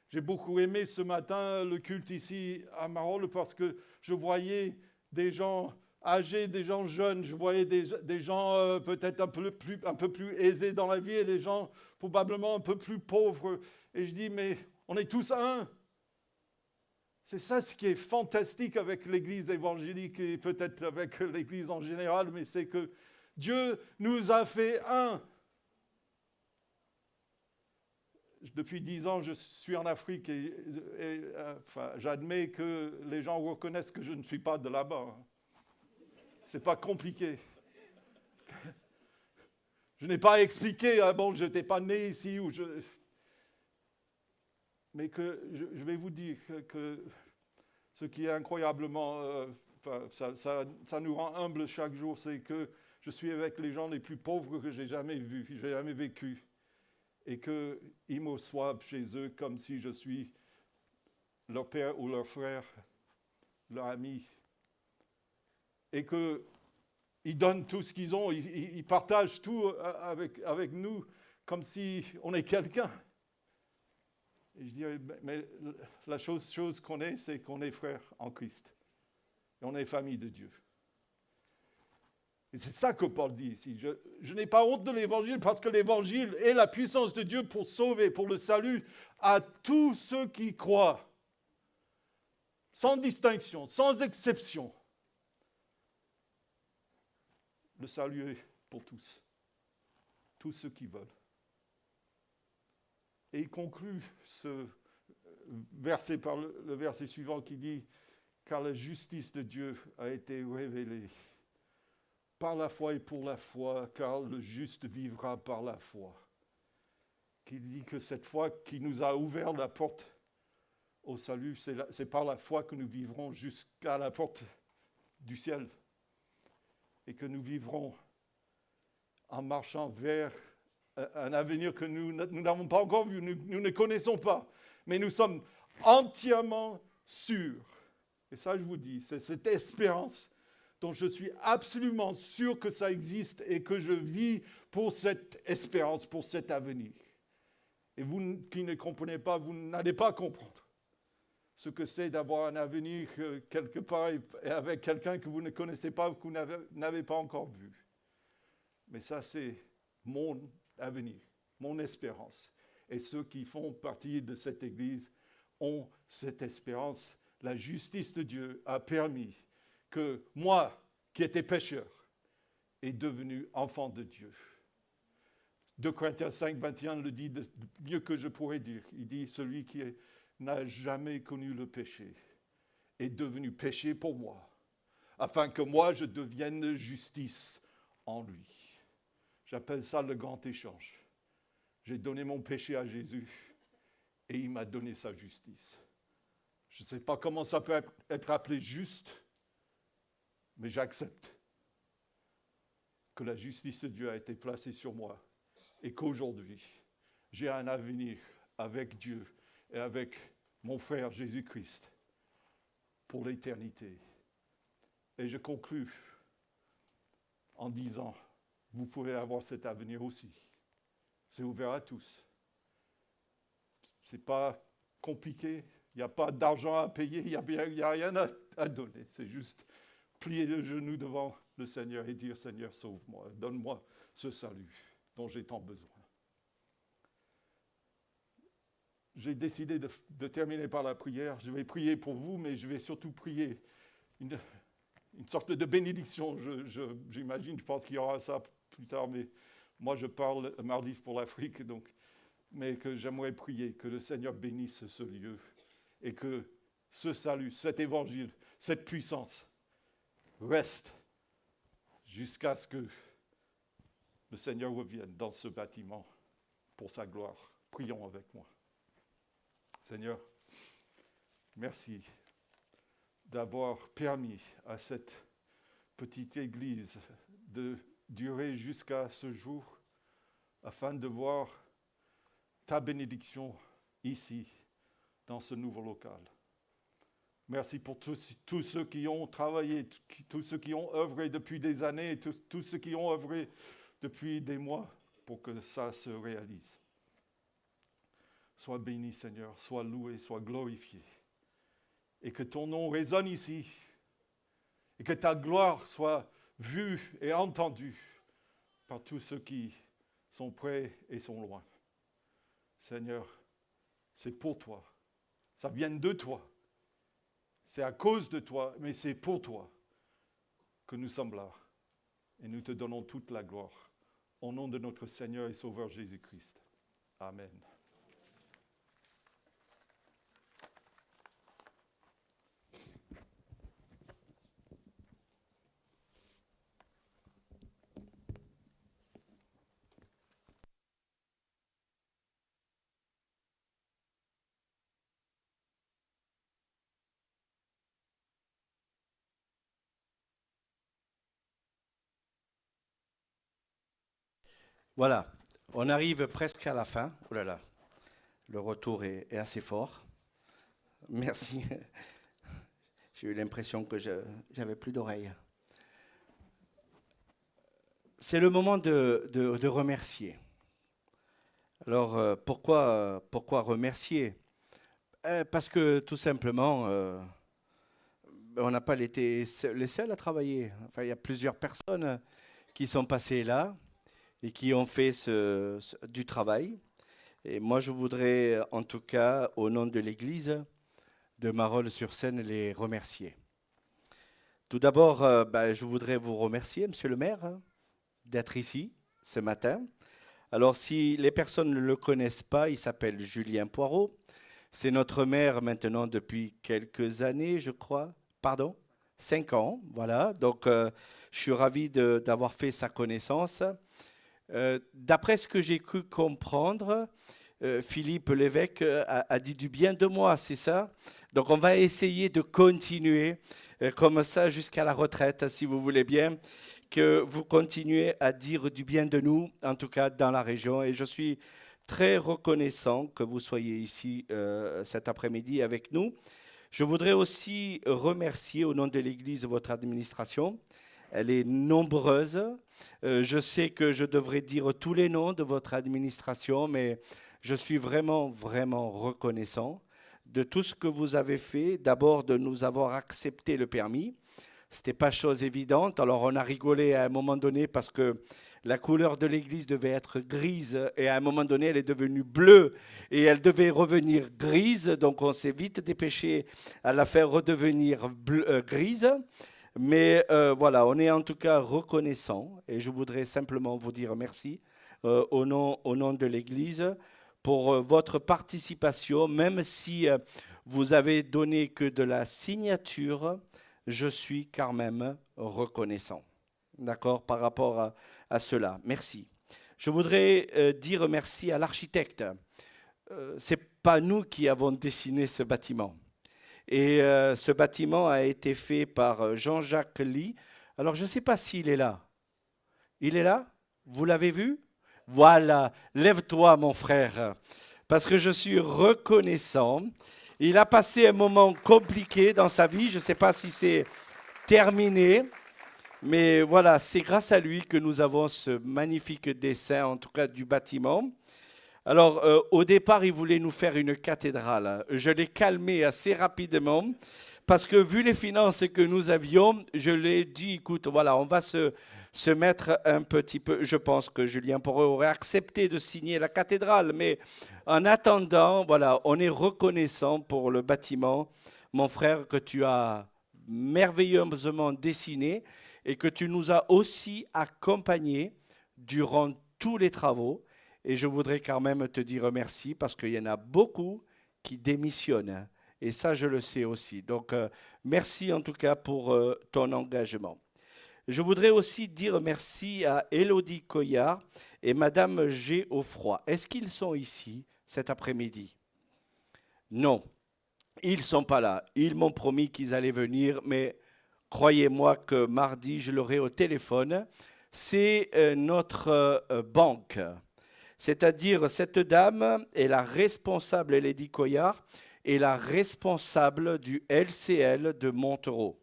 J'ai beaucoup aimé ce matin le culte ici à Marolles parce que je voyais des gens âgés, des gens jeunes, je voyais des gens peut-être un peu plus aisés dans la vie et des gens probablement un peu plus pauvres. Et je dis, mais on est tous un. C'est ça ce qui est fantastique avec l'Église évangélique et peut-être avec l'Église en général, mais c'est que Dieu nous a fait un. Depuis 10 ans, je suis en Afrique et j'admets que les gens reconnaissent que je ne suis pas de là-bas. Ce n'est pas compliqué. Je n'ai pas expliqué, je n'étais pas né ici. Mais que je vais vous dire que ce qui est incroyablement, ça nous rend humbles chaque jour, c'est que je suis avec les gens les plus pauvres que j'ai jamais vus, j'ai jamais vécu. Et qu'ils me reçoivent chez eux comme si je suis leur père ou leur frère, leur ami. Et qu'ils donnent tout ce qu'ils ont, ils partagent tout avec nous comme si on est quelqu'un. Et je dirais, mais la chose qu'on est, c'est qu'on est frères en Christ. Et on est famille de Dieu. Et c'est ça que Paul dit ici. Je n'ai pas honte de l'évangile parce que l'évangile est la puissance de Dieu pour sauver, pour le salut à tous ceux qui croient. Sans distinction, sans exception. Le salut est pour tous. Tous ceux qui veulent. Et il conclut ce verset par le verset suivant qui dit « Car la justice de Dieu a été révélée par la foi et pour la foi, car le juste vivra par la foi. » Qui dit que cette foi qui nous a ouvert la porte au salut, c'est par la foi que nous vivrons jusqu'à la porte du ciel. Et que nous vivrons en marchant vers un avenir que nous n'avons pas encore vu, nous ne connaissons pas, mais nous sommes entièrement sûrs. Et ça, je vous dis, c'est cette espérance dont je suis absolument sûr que ça existe et que je vis pour cette espérance, pour cet avenir. Et vous qui ne comprenez pas, vous n'allez pas comprendre ce que c'est d'avoir un avenir quelque part et avec quelqu'un que vous ne connaissez pas, que vous n'avez pas encore vu. Mais ça, c'est mon avenir, mon espérance. Et ceux qui font partie de cette Église ont cette espérance. La justice de Dieu a permis que moi, qui étais pécheur, est devenu enfant de Dieu. 2 Corinthiens 5, 21 le dit mieux que je pourrais dire. Il dit, celui qui n'a jamais connu le péché est devenu péché pour moi, afin que moi je devienne justice en lui. J'appelle ça le grand échange. J'ai donné mon péché à Jésus et il m'a donné sa justice. Je ne sais pas comment ça peut être appelé juste, mais j'accepte que la justice de Dieu a été placée sur moi et qu'aujourd'hui, j'ai un avenir avec Dieu et avec mon frère Jésus-Christ pour l'éternité. Et je conclus en disant, vous pouvez avoir cet avenir aussi. C'est ouvert à tous. Ce n'est pas compliqué, il n'y a pas d'argent à payer, il n'y a rien à donner. C'est juste plier le genou devant le Seigneur et dire, Seigneur, sauve-moi, donne-moi ce salut dont j'ai tant besoin. J'ai décidé de terminer par la prière. Je vais prier pour vous, mais je vais surtout prier une sorte de bénédiction. J'imagine, je pense qu'il y aura ça plus tard, mais moi je parle mardi pour l'Afrique, mais que j'aimerais prier que le Seigneur bénisse ce lieu et que ce salut, cet évangile, cette puissance reste jusqu'à ce que le Seigneur revienne dans ce bâtiment pour sa gloire. Prions avec moi. Seigneur, merci d'avoir permis à cette petite église de durer jusqu'à ce jour afin de voir ta bénédiction ici, dans ce nouveau local. Merci pour tous ceux qui ont travaillé, tous ceux qui ont œuvré depuis des années, tous ceux qui ont œuvré depuis des mois pour que ça se réalise. Sois béni, Seigneur, sois loué, sois glorifié. Et que ton nom résonne ici. Et que ta gloire soit vue et entendue par tous ceux qui sont près et sont loin. Seigneur, c'est pour toi. Ça vient de toi. C'est à cause de toi, mais c'est pour toi que nous sommes là. Et nous te donnons toute la gloire. Au nom de notre Seigneur et Sauveur Jésus-Christ. Amen. Voilà, on arrive presque à la fin. Oh là là, le retour est assez fort. Merci. J'ai eu l'impression que j'avais plus d'oreilles. C'est le moment de remercier. Alors, pourquoi remercier? Parce que tout simplement, on n'a pas été les seuls à travailler. Enfin, il y a plusieurs personnes qui sont passées là et qui ont fait du travail. Et moi, je voudrais, en tout cas, au nom de l'Église de Marolles-sur-Seine, les remercier. Tout d'abord, je voudrais vous remercier, Monsieur le maire, d'être ici ce matin. Alors, si les personnes ne le connaissent pas, il s'appelle Julien Poirot. C'est notre maire maintenant depuis quelques années, je crois. Pardon ? 5 ans, voilà. Donc, je suis ravi d'avoir fait sa connaissance. D'après ce que j'ai cru comprendre, Philippe l'évêque a dit du bien de moi, c'est ça? Donc on va essayer de continuer comme ça jusqu'à la retraite, si vous voulez bien, que vous continuez à dire du bien de nous, en tout cas dans la région. Et je suis très reconnaissant que vous soyez ici cet après-midi avec nous. Je voudrais aussi remercier au nom de l'Église votre administration. Elle est nombreuse. Je sais que je devrais dire tous les noms de votre administration, mais je suis vraiment, vraiment reconnaissant de tout ce que vous avez fait. D'abord, de nous avoir accepté le permis. Ce n'était pas chose évidente. Alors, on a rigolé à un moment donné parce que la couleur de l'église devait être grise et à un moment donné, elle est devenue bleue et elle devait revenir grise. Donc, on s'est vite dépêché à la faire redevenir grise. Mais voilà, on est en tout cas reconnaissant et je voudrais simplement vous dire merci au nom de l'Église pour votre participation. Même si vous avez donné que de la signature, je suis quand même reconnaissant. D'accord, par rapport à cela. Merci. Je voudrais dire merci à l'architecte. Ce n'est pas nous qui avons dessiné ce bâtiment. Et ce bâtiment a été fait par Jean-Jacques Ly. Alors, je ne sais pas s'il est là. Il est là? Vous l'avez vu? Voilà, lève-toi, mon frère, parce que je suis reconnaissant. Il a passé un moment compliqué dans sa vie. Je ne sais pas si c'est terminé, mais voilà, c'est grâce à lui que nous avons ce magnifique dessin, en tout cas du bâtiment. Alors, au départ, il voulait nous faire une cathédrale. Je l'ai calmé assez rapidement parce que vu les finances que nous avions, je lui ai dit, écoute, voilà, on va se mettre un petit peu. Je pense que Julien Poirot aurait accepté de signer la cathédrale, mais en attendant, voilà, on est reconnaissant pour le bâtiment, mon frère, que tu as merveilleusement dessiné et que tu nous as aussi accompagnés durant tous les travaux. Et je voudrais quand même te dire merci parce qu'il y en a beaucoup qui démissionnent. Et ça, je le sais aussi. Donc, merci en tout cas pour ton engagement. Je voudrais aussi dire merci à Élodie Coyard et Madame Géoffroy. Est-ce qu'ils sont ici cet après-midi? Non, ils ne sont pas là. Ils m'ont promis qu'ils allaient venir, mais croyez-moi que mardi, je l'aurai au téléphone. C'est notre banque. C'est-à-dire, cette dame est la responsable, Lady Coyard, est la responsable du LCL de Montereau.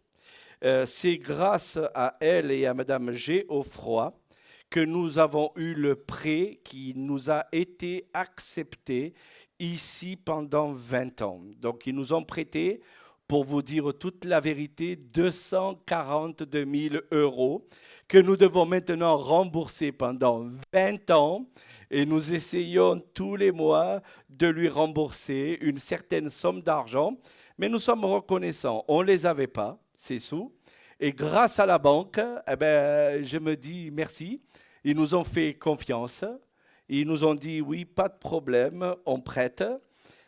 C'est grâce à elle et à Madame Geoffroy que nous avons eu le prêt qui nous a été accepté ici pendant 20 ans. Donc, ils nous ont prêté, pour vous dire toute la vérité, 242 000 € que nous devons maintenant rembourser pendant 20 ans. Et nous essayons tous les mois de lui rembourser une certaine somme d'argent. Mais nous sommes reconnaissants. On ne les avait pas, ces sous. Et grâce à la banque, je me dis merci. Ils nous ont fait confiance. Ils nous ont dit oui, pas de problème, on prête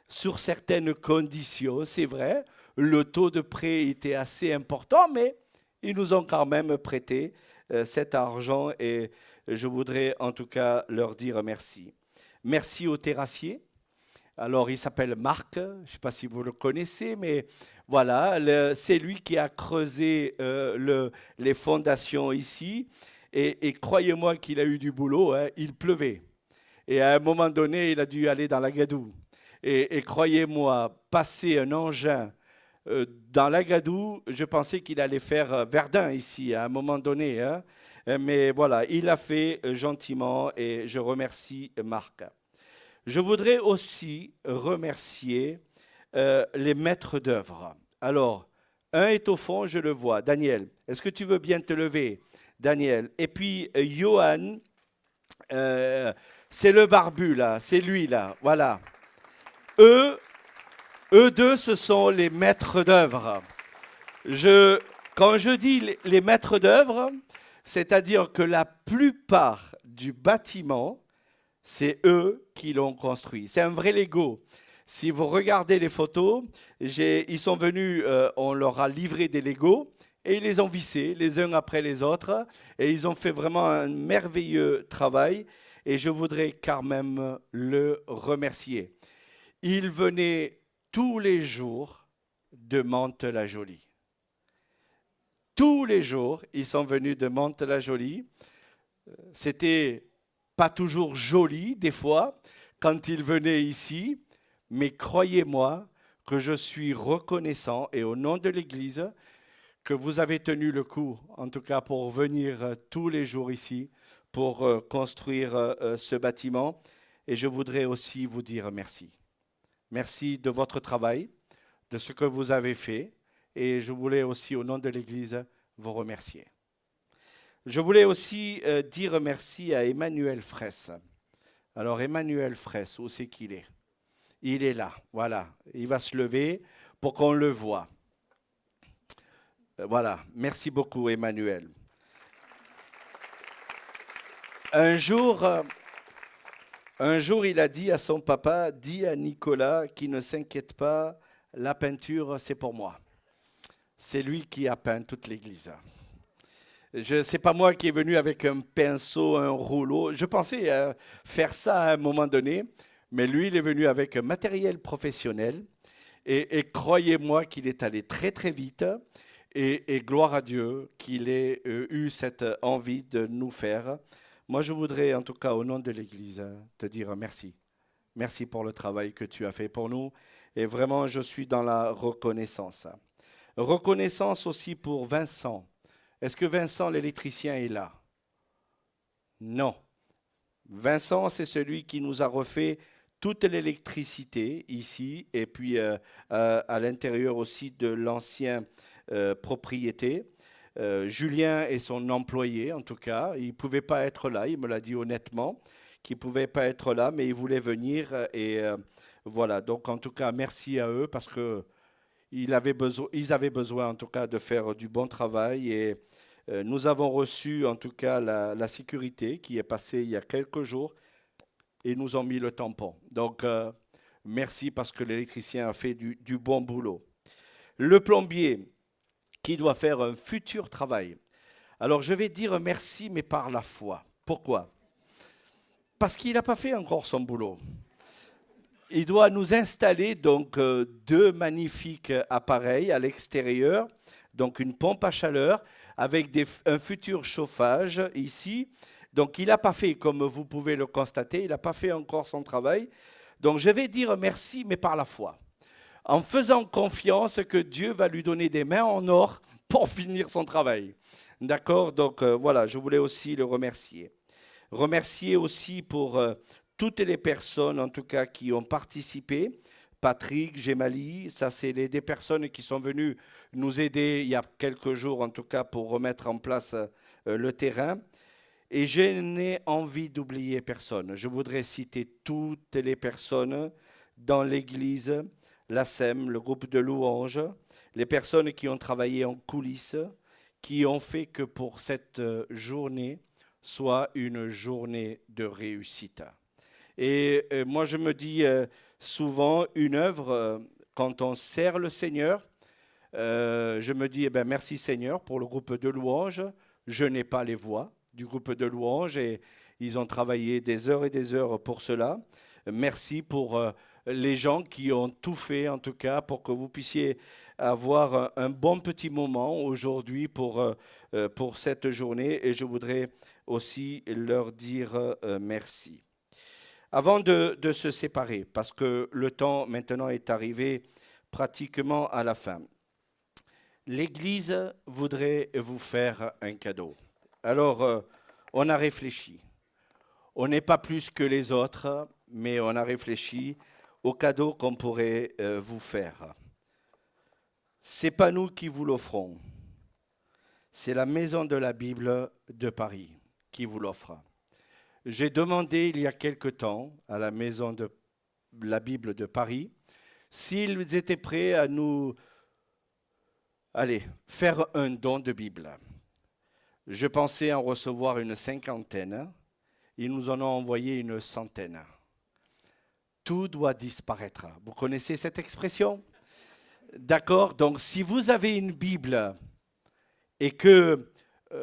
sur certaines conditions. C'est vrai, le taux de prêt était assez important, mais ils nous ont quand même prêté cet argent et je voudrais en tout cas leur dire merci. Merci au terrassier. Alors, il s'appelle Marc, je ne sais pas si vous le connaissez, mais voilà, c'est lui qui a creusé les fondations ici. Et croyez-moi qu'il a eu du boulot, hein, il pleuvait. Et à un moment donné, il a dû aller dans la Gadoue. Et croyez-moi, passer un engin dans la Gadoue, je pensais qu'il allait faire Verdun ici, à un moment donné. Hein. Mais voilà, il l'a fait gentiment et je remercie Marc. Je voudrais aussi remercier les maîtres d'œuvre. Alors, un est au fond, je le vois. Daniel, est-ce que tu veux bien te lever, Daniel? Et puis, Johan, c'est le barbu, là. C'est lui, là. Voilà. Eux deux, ce sont les maîtres d'œuvre. Quand je dis les maîtres d'œuvre, c'est-à-dire que la plupart du bâtiment, c'est eux qui l'ont construit. C'est un vrai Lego. Si vous regardez les photos, ils sont venus, on leur a livré des Legos et ils les ont vissés les uns après les autres. Et ils ont fait vraiment un merveilleux travail. Et je voudrais quand même le remercier. Il venait tous les jours de Mantes-la-Jolie. Tous les jours, ils sont venus de Mantes-la-Jolie. C'était pas toujours joli, des fois, quand ils venaient ici. Mais croyez-moi que je suis reconnaissant, et au nom de l'Église, que vous avez tenu le coup, en tout cas pour venir tous les jours ici, pour construire ce bâtiment. Et je voudrais aussi vous dire merci. Merci de votre travail, de ce que vous avez fait. Et je voulais aussi, au nom de l'Église, vous remercier. Je voulais aussi dire merci à Emmanuel Fraisse. Alors, Emmanuel Fraisse, où c'est qu'il est? Il est là, voilà. Il va se lever pour qu'on le voie. Voilà, merci beaucoup, Emmanuel. Un jour, il a dit à son papa, dis à Nicolas qu'il ne s'inquiète pas, la peinture, c'est pour moi. C'est lui qui a peint toute l'église. Ce n'est pas moi qui est venu avec un pinceau, un rouleau. Je pensais faire ça à un moment donné, mais lui, il est venu avec un matériel professionnel. Et croyez-moi qu'il est allé très, très vite. Et gloire à Dieu qu'il ait eu cette envie de nous faire. Moi, je voudrais, en tout cas, au nom de l'Église, te dire merci. Merci pour le travail que tu as fait pour nous. Et vraiment, je suis dans la reconnaissance. Reconnaissance aussi pour Vincent. Est-ce que Vincent, l'électricien, est là? Non. Vincent, c'est celui qui nous a refait toute l'électricité ici et puis à l'intérieur aussi de l'ancienne propriété. Julien est son employé, en tout cas. Il ne pouvait pas être là, il me l'a dit honnêtement, qu'il ne pouvait pas être là, mais il voulait venir. Et voilà, donc en tout cas, merci à eux parce qu'ils avaient besoin, en tout cas, de faire du bon travail. Et nous avons reçu, en tout cas, la sécurité qui est passée il y a quelques jours et nous ont mis le tampon. Donc, merci parce que l'électricien a fait du bon boulot. Le plombier qui doit faire un futur travail. Alors, je vais dire merci, mais par la foi. Pourquoi? Parce qu'il n'a pas fait encore son boulot. Il doit nous installer donc 2 magnifiques appareils à l'extérieur, donc une pompe à chaleur avec un futur chauffage ici Donc, il n'a pas fait, comme vous pouvez le constater, il n'a pas fait encore son travail. Donc, je vais dire merci, mais par la foi, en faisant confiance que Dieu va lui donner des mains en or pour finir son travail. D'accord? Donc, voilà, je voulais aussi le remercier. Remercier aussi pour toutes les personnes, en tout cas, qui ont participé. Patrick, Gemali, ça c'est des personnes qui sont venues nous aider il y a quelques jours, en tout cas, pour remettre en place le terrain. Et je n'ai envie d'oublier personne. Je voudrais citer toutes les personnes dans l'Église, la SEM, le groupe de louanges, les personnes qui ont travaillé en coulisses, qui ont fait que pour cette journée soit une journée de réussite. Et moi, je me dis souvent, une œuvre, quand on sert le Seigneur, je me dis, merci Seigneur pour le groupe de louanges. Je n'ai pas les voix du groupe de louanges et ils ont travaillé des heures et des heures pour cela. Merci pour les gens qui ont tout fait, en tout cas, pour que vous puissiez avoir un bon petit moment aujourd'hui pour cette journée. Et je voudrais aussi leur dire merci. Avant de se séparer, parce que le temps maintenant est arrivé pratiquement à la fin, l'Église voudrait vous faire un cadeau. Alors, on a réfléchi. On n'est pas plus que les autres, mais on a réfléchi au cadeau qu'on pourrait vous faire. Ce n'est pas nous qui vous l'offrons. C'est la Maison de la Bible de Paris qui vous l'offre. J'ai demandé il y a quelque temps à la Maison de la Bible de Paris s'ils étaient prêts à nous faire un don de Bible. Je pensais en recevoir une 50aine. Ils nous en ont envoyé une 100aine. Tout doit disparaître. Vous connaissez cette expression? D'accord? Donc, si vous avez une Bible et que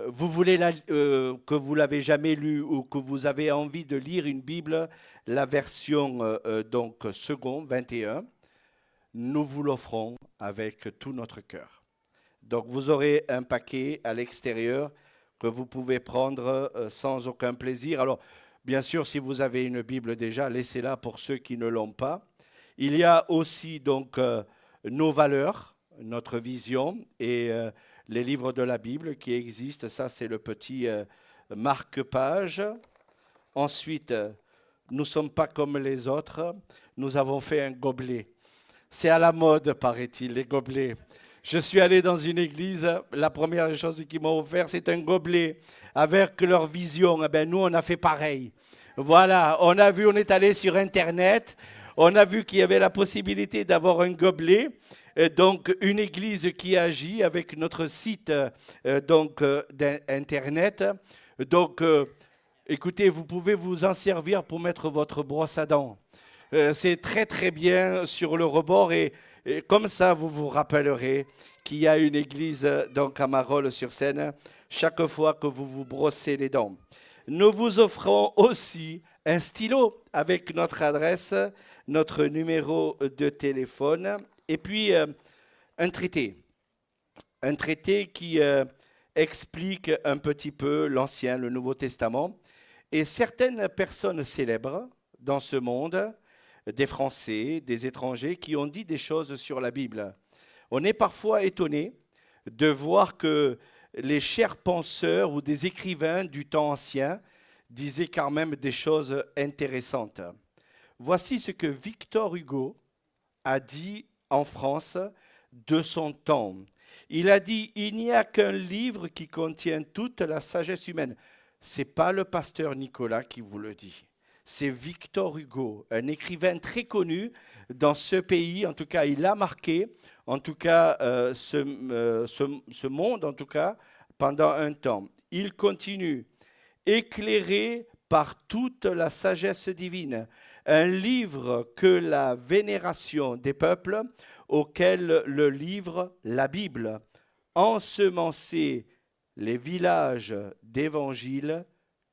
vous voulez que vous l'avez jamais lue ou que vous avez envie de lire une Bible, la version donc seconde, 21, nous vous l'offrons avec tout notre cœur. Donc, vous aurez un paquet à l'extérieur que vous pouvez prendre sans aucun plaisir. Alors, bien sûr, si vous avez une Bible déjà, laissez-la pour ceux qui ne l'ont pas. Il y a aussi donc nos valeurs, notre vision et les livres de la Bible qui existent. Ça, c'est le petit marque-page. Ensuite, nous ne sommes pas comme les autres. Nous avons fait un gobelet. C'est à la mode, paraît-il, les gobelets. Je suis allé dans une église, la première chose qu'ils m'ont offert, c'est un gobelet avec leur vision. Eh bien, nous, on a fait pareil. Voilà, on a vu, on est allé sur Internet, on a vu qu'il y avait la possibilité d'avoir un gobelet. Donc, une église qui agit avec notre site d'Internet. Donc, écoutez, vous pouvez vous en servir pour mettre votre brosse à dents. C'est très, très bien sur le rebord et comme ça, vous vous rappellerez qu'il y a une église donc à Marolles-sur-Seine chaque fois que vous vous brossez les dents. Nous vous offrons aussi un stylo avec notre adresse, notre numéro de téléphone et puis un traité. Un traité qui explique un petit peu l'Ancien, le Nouveau Testament. Et certaines personnes célèbres dans ce monde, des Français, des étrangers, qui ont dit des choses sur la Bible. On est parfois étonné de voir que les chers penseurs ou des écrivains du temps ancien disaient quand même des choses intéressantes. Voici ce que Victor Hugo a dit en France de son temps. Il a dit « Il n'y a qu'un livre qui contient toute la sagesse humaine ». Ce n'est pas le pasteur Nicolas qui vous le dit. C'est Victor Hugo, un écrivain très connu dans ce pays. En tout cas, il a marqué, en tout cas, ce monde, en tout cas, pendant un temps. Il continue, éclairé par toute la sagesse divine, un livre que la vénération des peuples, auquel le livre, la Bible, ensemencer les villages d'évangile,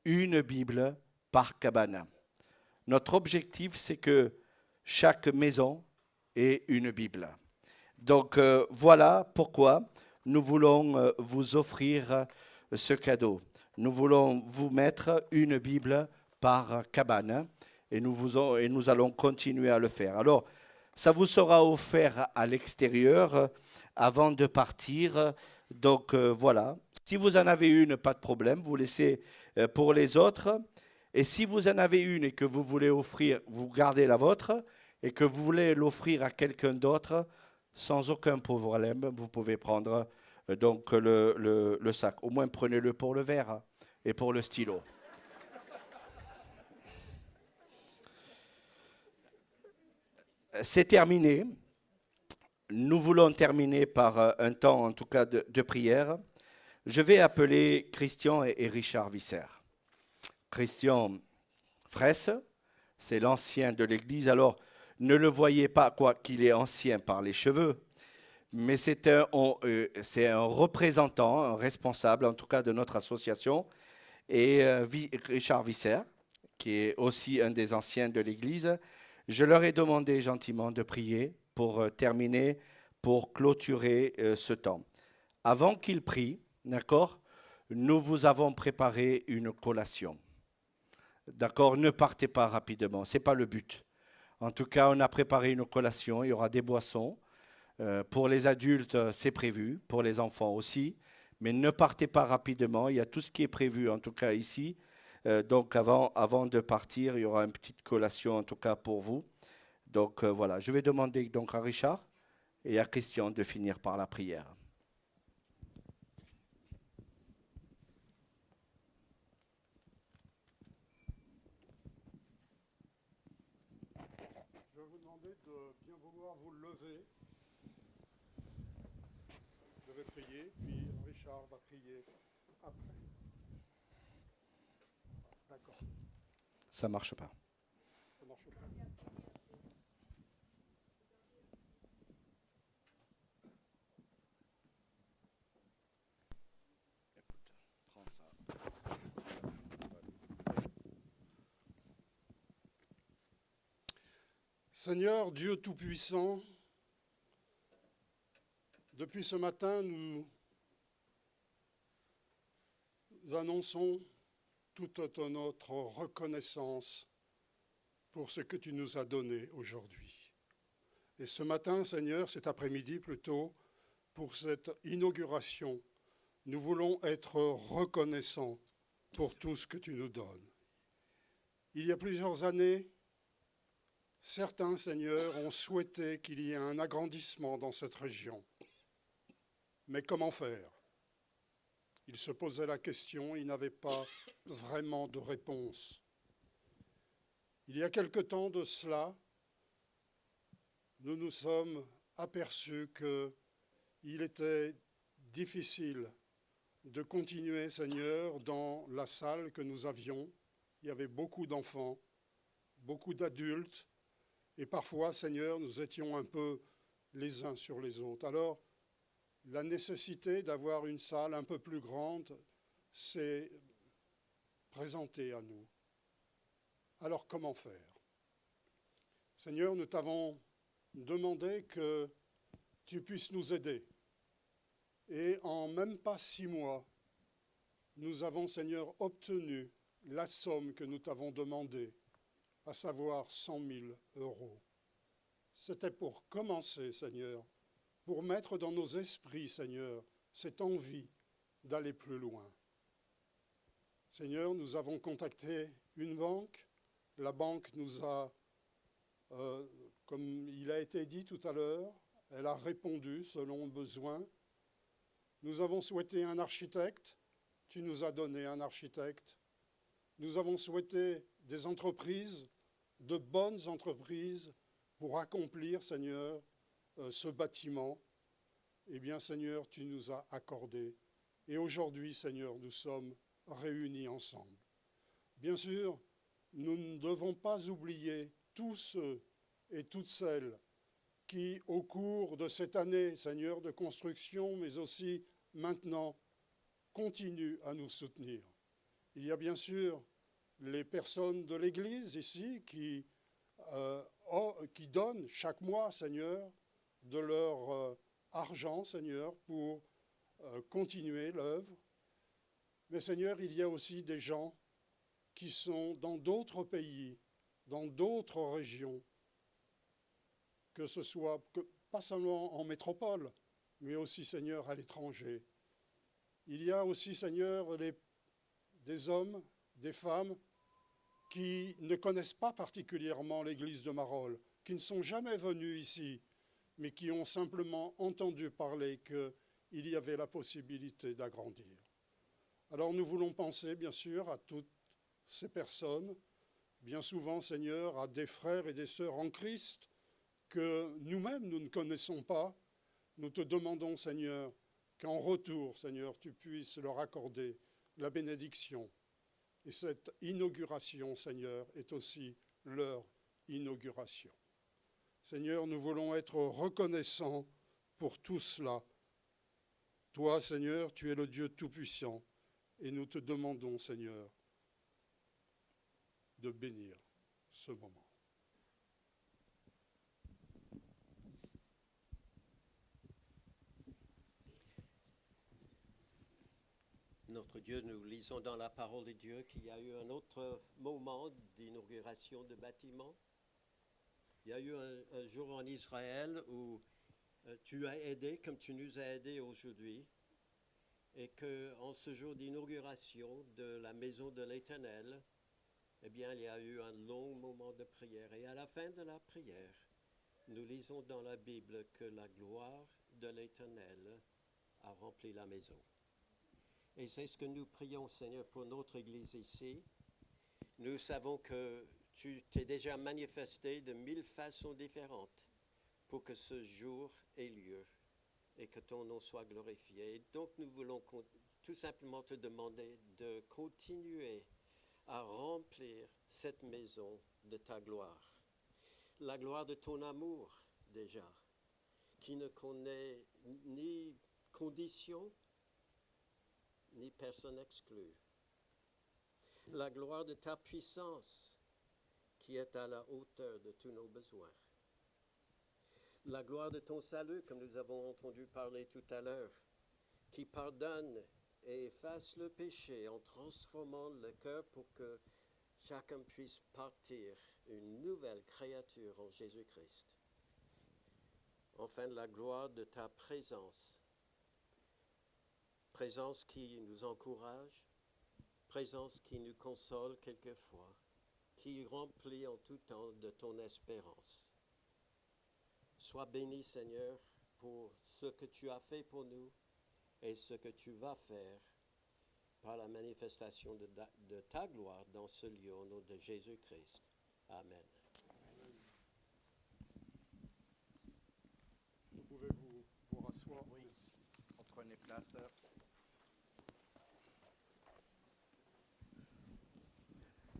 une Bible par cabane. Notre objectif, c'est que chaque maison ait une Bible. Donc voilà pourquoi nous voulons vous offrir ce cadeau. nous voulons vous mettre une Bible par cabane et nous allons continuer à le faire. Alors, ça vous sera offert à l'extérieur avant de partir. Donc voilà, si vous en avez une, pas de problème, vous laissez pour les autres. Et si vous en avez une et que vous voulez offrir, vous gardez la vôtre et que vous voulez l'offrir à quelqu'un d'autre, sans aucun problème, vous pouvez prendre donc le sac. Au moins, prenez-le pour le verre et pour le stylo. C'est terminé. Nous voulons terminer par un temps, en tout cas, de prière. Je vais appeler Christian et Richard Visser. Christian Fraisse, c'est l'ancien de l'Église. Alors, ne le voyez pas qu'il est ancien par les cheveux, mais c'est un représentant, un responsable, en tout cas, de notre association. Et Richard Visser, qui est aussi un des anciens de l'Église, je leur ai demandé gentiment de prier pour terminer, pour clôturer ce temps. Avant qu'ils prient, d'accord, nous vous avons préparé une collation. D'accord, ne partez pas rapidement, ce n'est pas le but. En tout cas, on a préparé une collation, il y aura des boissons. Pour les adultes, c'est prévu, pour les enfants aussi. Mais ne partez pas rapidement, il y a tout ce qui est prévu, en tout cas ici. Donc avant de partir, il y aura une petite collation, en tout cas pour vous. Donc voilà, je vais demander donc à Richard et à Christian de finir par la prière. Je vais vous demander de bien vouloir vous lever. Je vais prier, puis Richard va prier après. D'accord. Ça ne marche pas. Ça marche pas. Prends ça. Seigneur Dieu Tout-Puissant, depuis ce matin, nous annonçons toute notre reconnaissance pour ce que tu nous as donné aujourd'hui. Et ce matin, Seigneur, cet après-midi plutôt, pour cette inauguration, nous voulons être reconnaissants pour tout ce que tu nous donnes. Il y a plusieurs années, certains, Seigneur, ont souhaité qu'il y ait un agrandissement dans cette région. Mais comment faire ? Ils se posaient la question, ils n'avaient pas vraiment de réponse. Il y a quelque temps de cela, nous nous sommes aperçus qu'il était difficile de continuer, Seigneur, dans la salle que nous avions. Il y avait beaucoup d'enfants, beaucoup d'adultes, et parfois, Seigneur, nous étions un peu les uns sur les autres. Alors, la nécessité d'avoir une salle un peu plus grande s'est présentée à nous. Alors, comment faire ? Seigneur, nous t'avons demandé que tu puisses nous aider. Et en même pas 6 mois, nous avons, Seigneur, obtenu la somme que nous t'avons demandée, à savoir 100 000 €. C'était pour commencer, Seigneur, pour mettre dans nos esprits, Seigneur, cette envie d'aller plus loin. Seigneur, nous avons contacté une banque. La banque nous a, comme il a été dit tout à l'heure, elle a répondu selon le besoin. Nous avons souhaité un architecte. Tu nous as donné un architecte. Nous avons souhaité des entreprises, de bonnes entreprises, pour accomplir, Seigneur, ce bâtiment. Eh bien, Seigneur, tu nous as accordé. Et aujourd'hui, Seigneur, nous sommes réunis ensemble. Bien sûr, nous ne devons pas oublier tous ceux et toutes celles qui, au cours de cette année, Seigneur, de construction, mais aussi maintenant, continuent à nous soutenir. Il y a bien sûr les personnes de l'Église ici qui donnent chaque mois, Seigneur, de leur argent, Seigneur, pour continuer l'œuvre. Mais Seigneur, il y a aussi des gens qui sont dans d'autres pays, dans d'autres régions, que ce soit pas seulement en métropole, mais aussi, Seigneur, à l'étranger. Il y a aussi, Seigneur, des hommes, des femmes qui ne connaissent pas particulièrement l'église de Marolles, qui ne sont jamais venus ici, mais qui ont simplement entendu parler qu'il y avait la possibilité d'agrandir. Alors nous voulons penser, bien sûr, à toutes ces personnes, bien souvent, Seigneur, à des frères et des sœurs en Christ que nous-mêmes, nous ne connaissons pas. Nous te demandons, Seigneur, qu'en retour, Seigneur, tu puisses leur accorder la bénédiction. Et cette inauguration, Seigneur, est aussi leur inauguration. Seigneur, nous voulons être reconnaissants pour tout cela. Toi, Seigneur, tu es le Dieu Tout-Puissant, et nous te demandons, Seigneur, de bénir ce moment. Notre Dieu, nous lisons dans la parole de Dieu qu'il y a eu un autre moment d'inauguration de bâtiment. Il y a eu un jour en Israël où tu as aidé, comme tu nous as aidés aujourd'hui, et qu'en ce jour d'inauguration de la maison de l'Éternel, eh bien, il y a eu un long moment de prière. Et à la fin de la prière, nous lisons dans la Bible que la gloire de l'Éternel a rempli la maison. Et c'est ce que nous prions, Seigneur, pour notre Église ici. Nous savons que tu t'es déjà manifesté de 1000 façons différentes pour que ce jour ait lieu et que ton nom soit glorifié. Et donc nous voulons tout simplement te demander de continuer à remplir cette maison de ta gloire. La gloire de ton amour déjà, qui ne connaît ni condition, ni personne exclue. La gloire de ta puissance qui est à la hauteur de tous nos besoins. La gloire de ton salut, comme nous avons entendu parler tout à l'heure, qui pardonne et efface le péché en transformant le cœur pour que chacun puisse partir une nouvelle créature en Jésus-Christ. Enfin, la gloire de ta présence. Présence qui nous encourage, présence qui nous console quelquefois, qui remplit en tout temps de ton espérance. Sois béni, Seigneur, pour ce que tu as fait pour nous et ce que tu vas faire par la manifestation de ta gloire dans ce lieu au nom de Jésus-Christ. Amen. Vous pouvez vous rasseoir. Oui. Prenez place.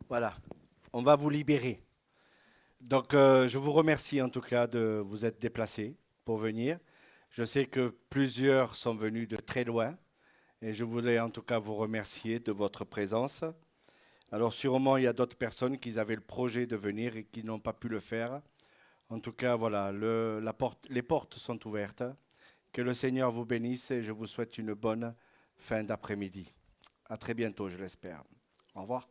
Voilà, on va vous libérer. Donc, je vous remercie en tout cas de vous être déplacés pour venir. Je sais que plusieurs sont venus de très loin et je voulais en tout cas vous remercier de votre présence. Alors, sûrement, il y a d'autres personnes qui avaient le projet de venir et qui n'ont pas pu le faire. En tout cas, voilà, les portes sont ouvertes. Que le Seigneur vous bénisse et je vous souhaite une bonne fin d'après-midi. À très bientôt, je l'espère. Au revoir.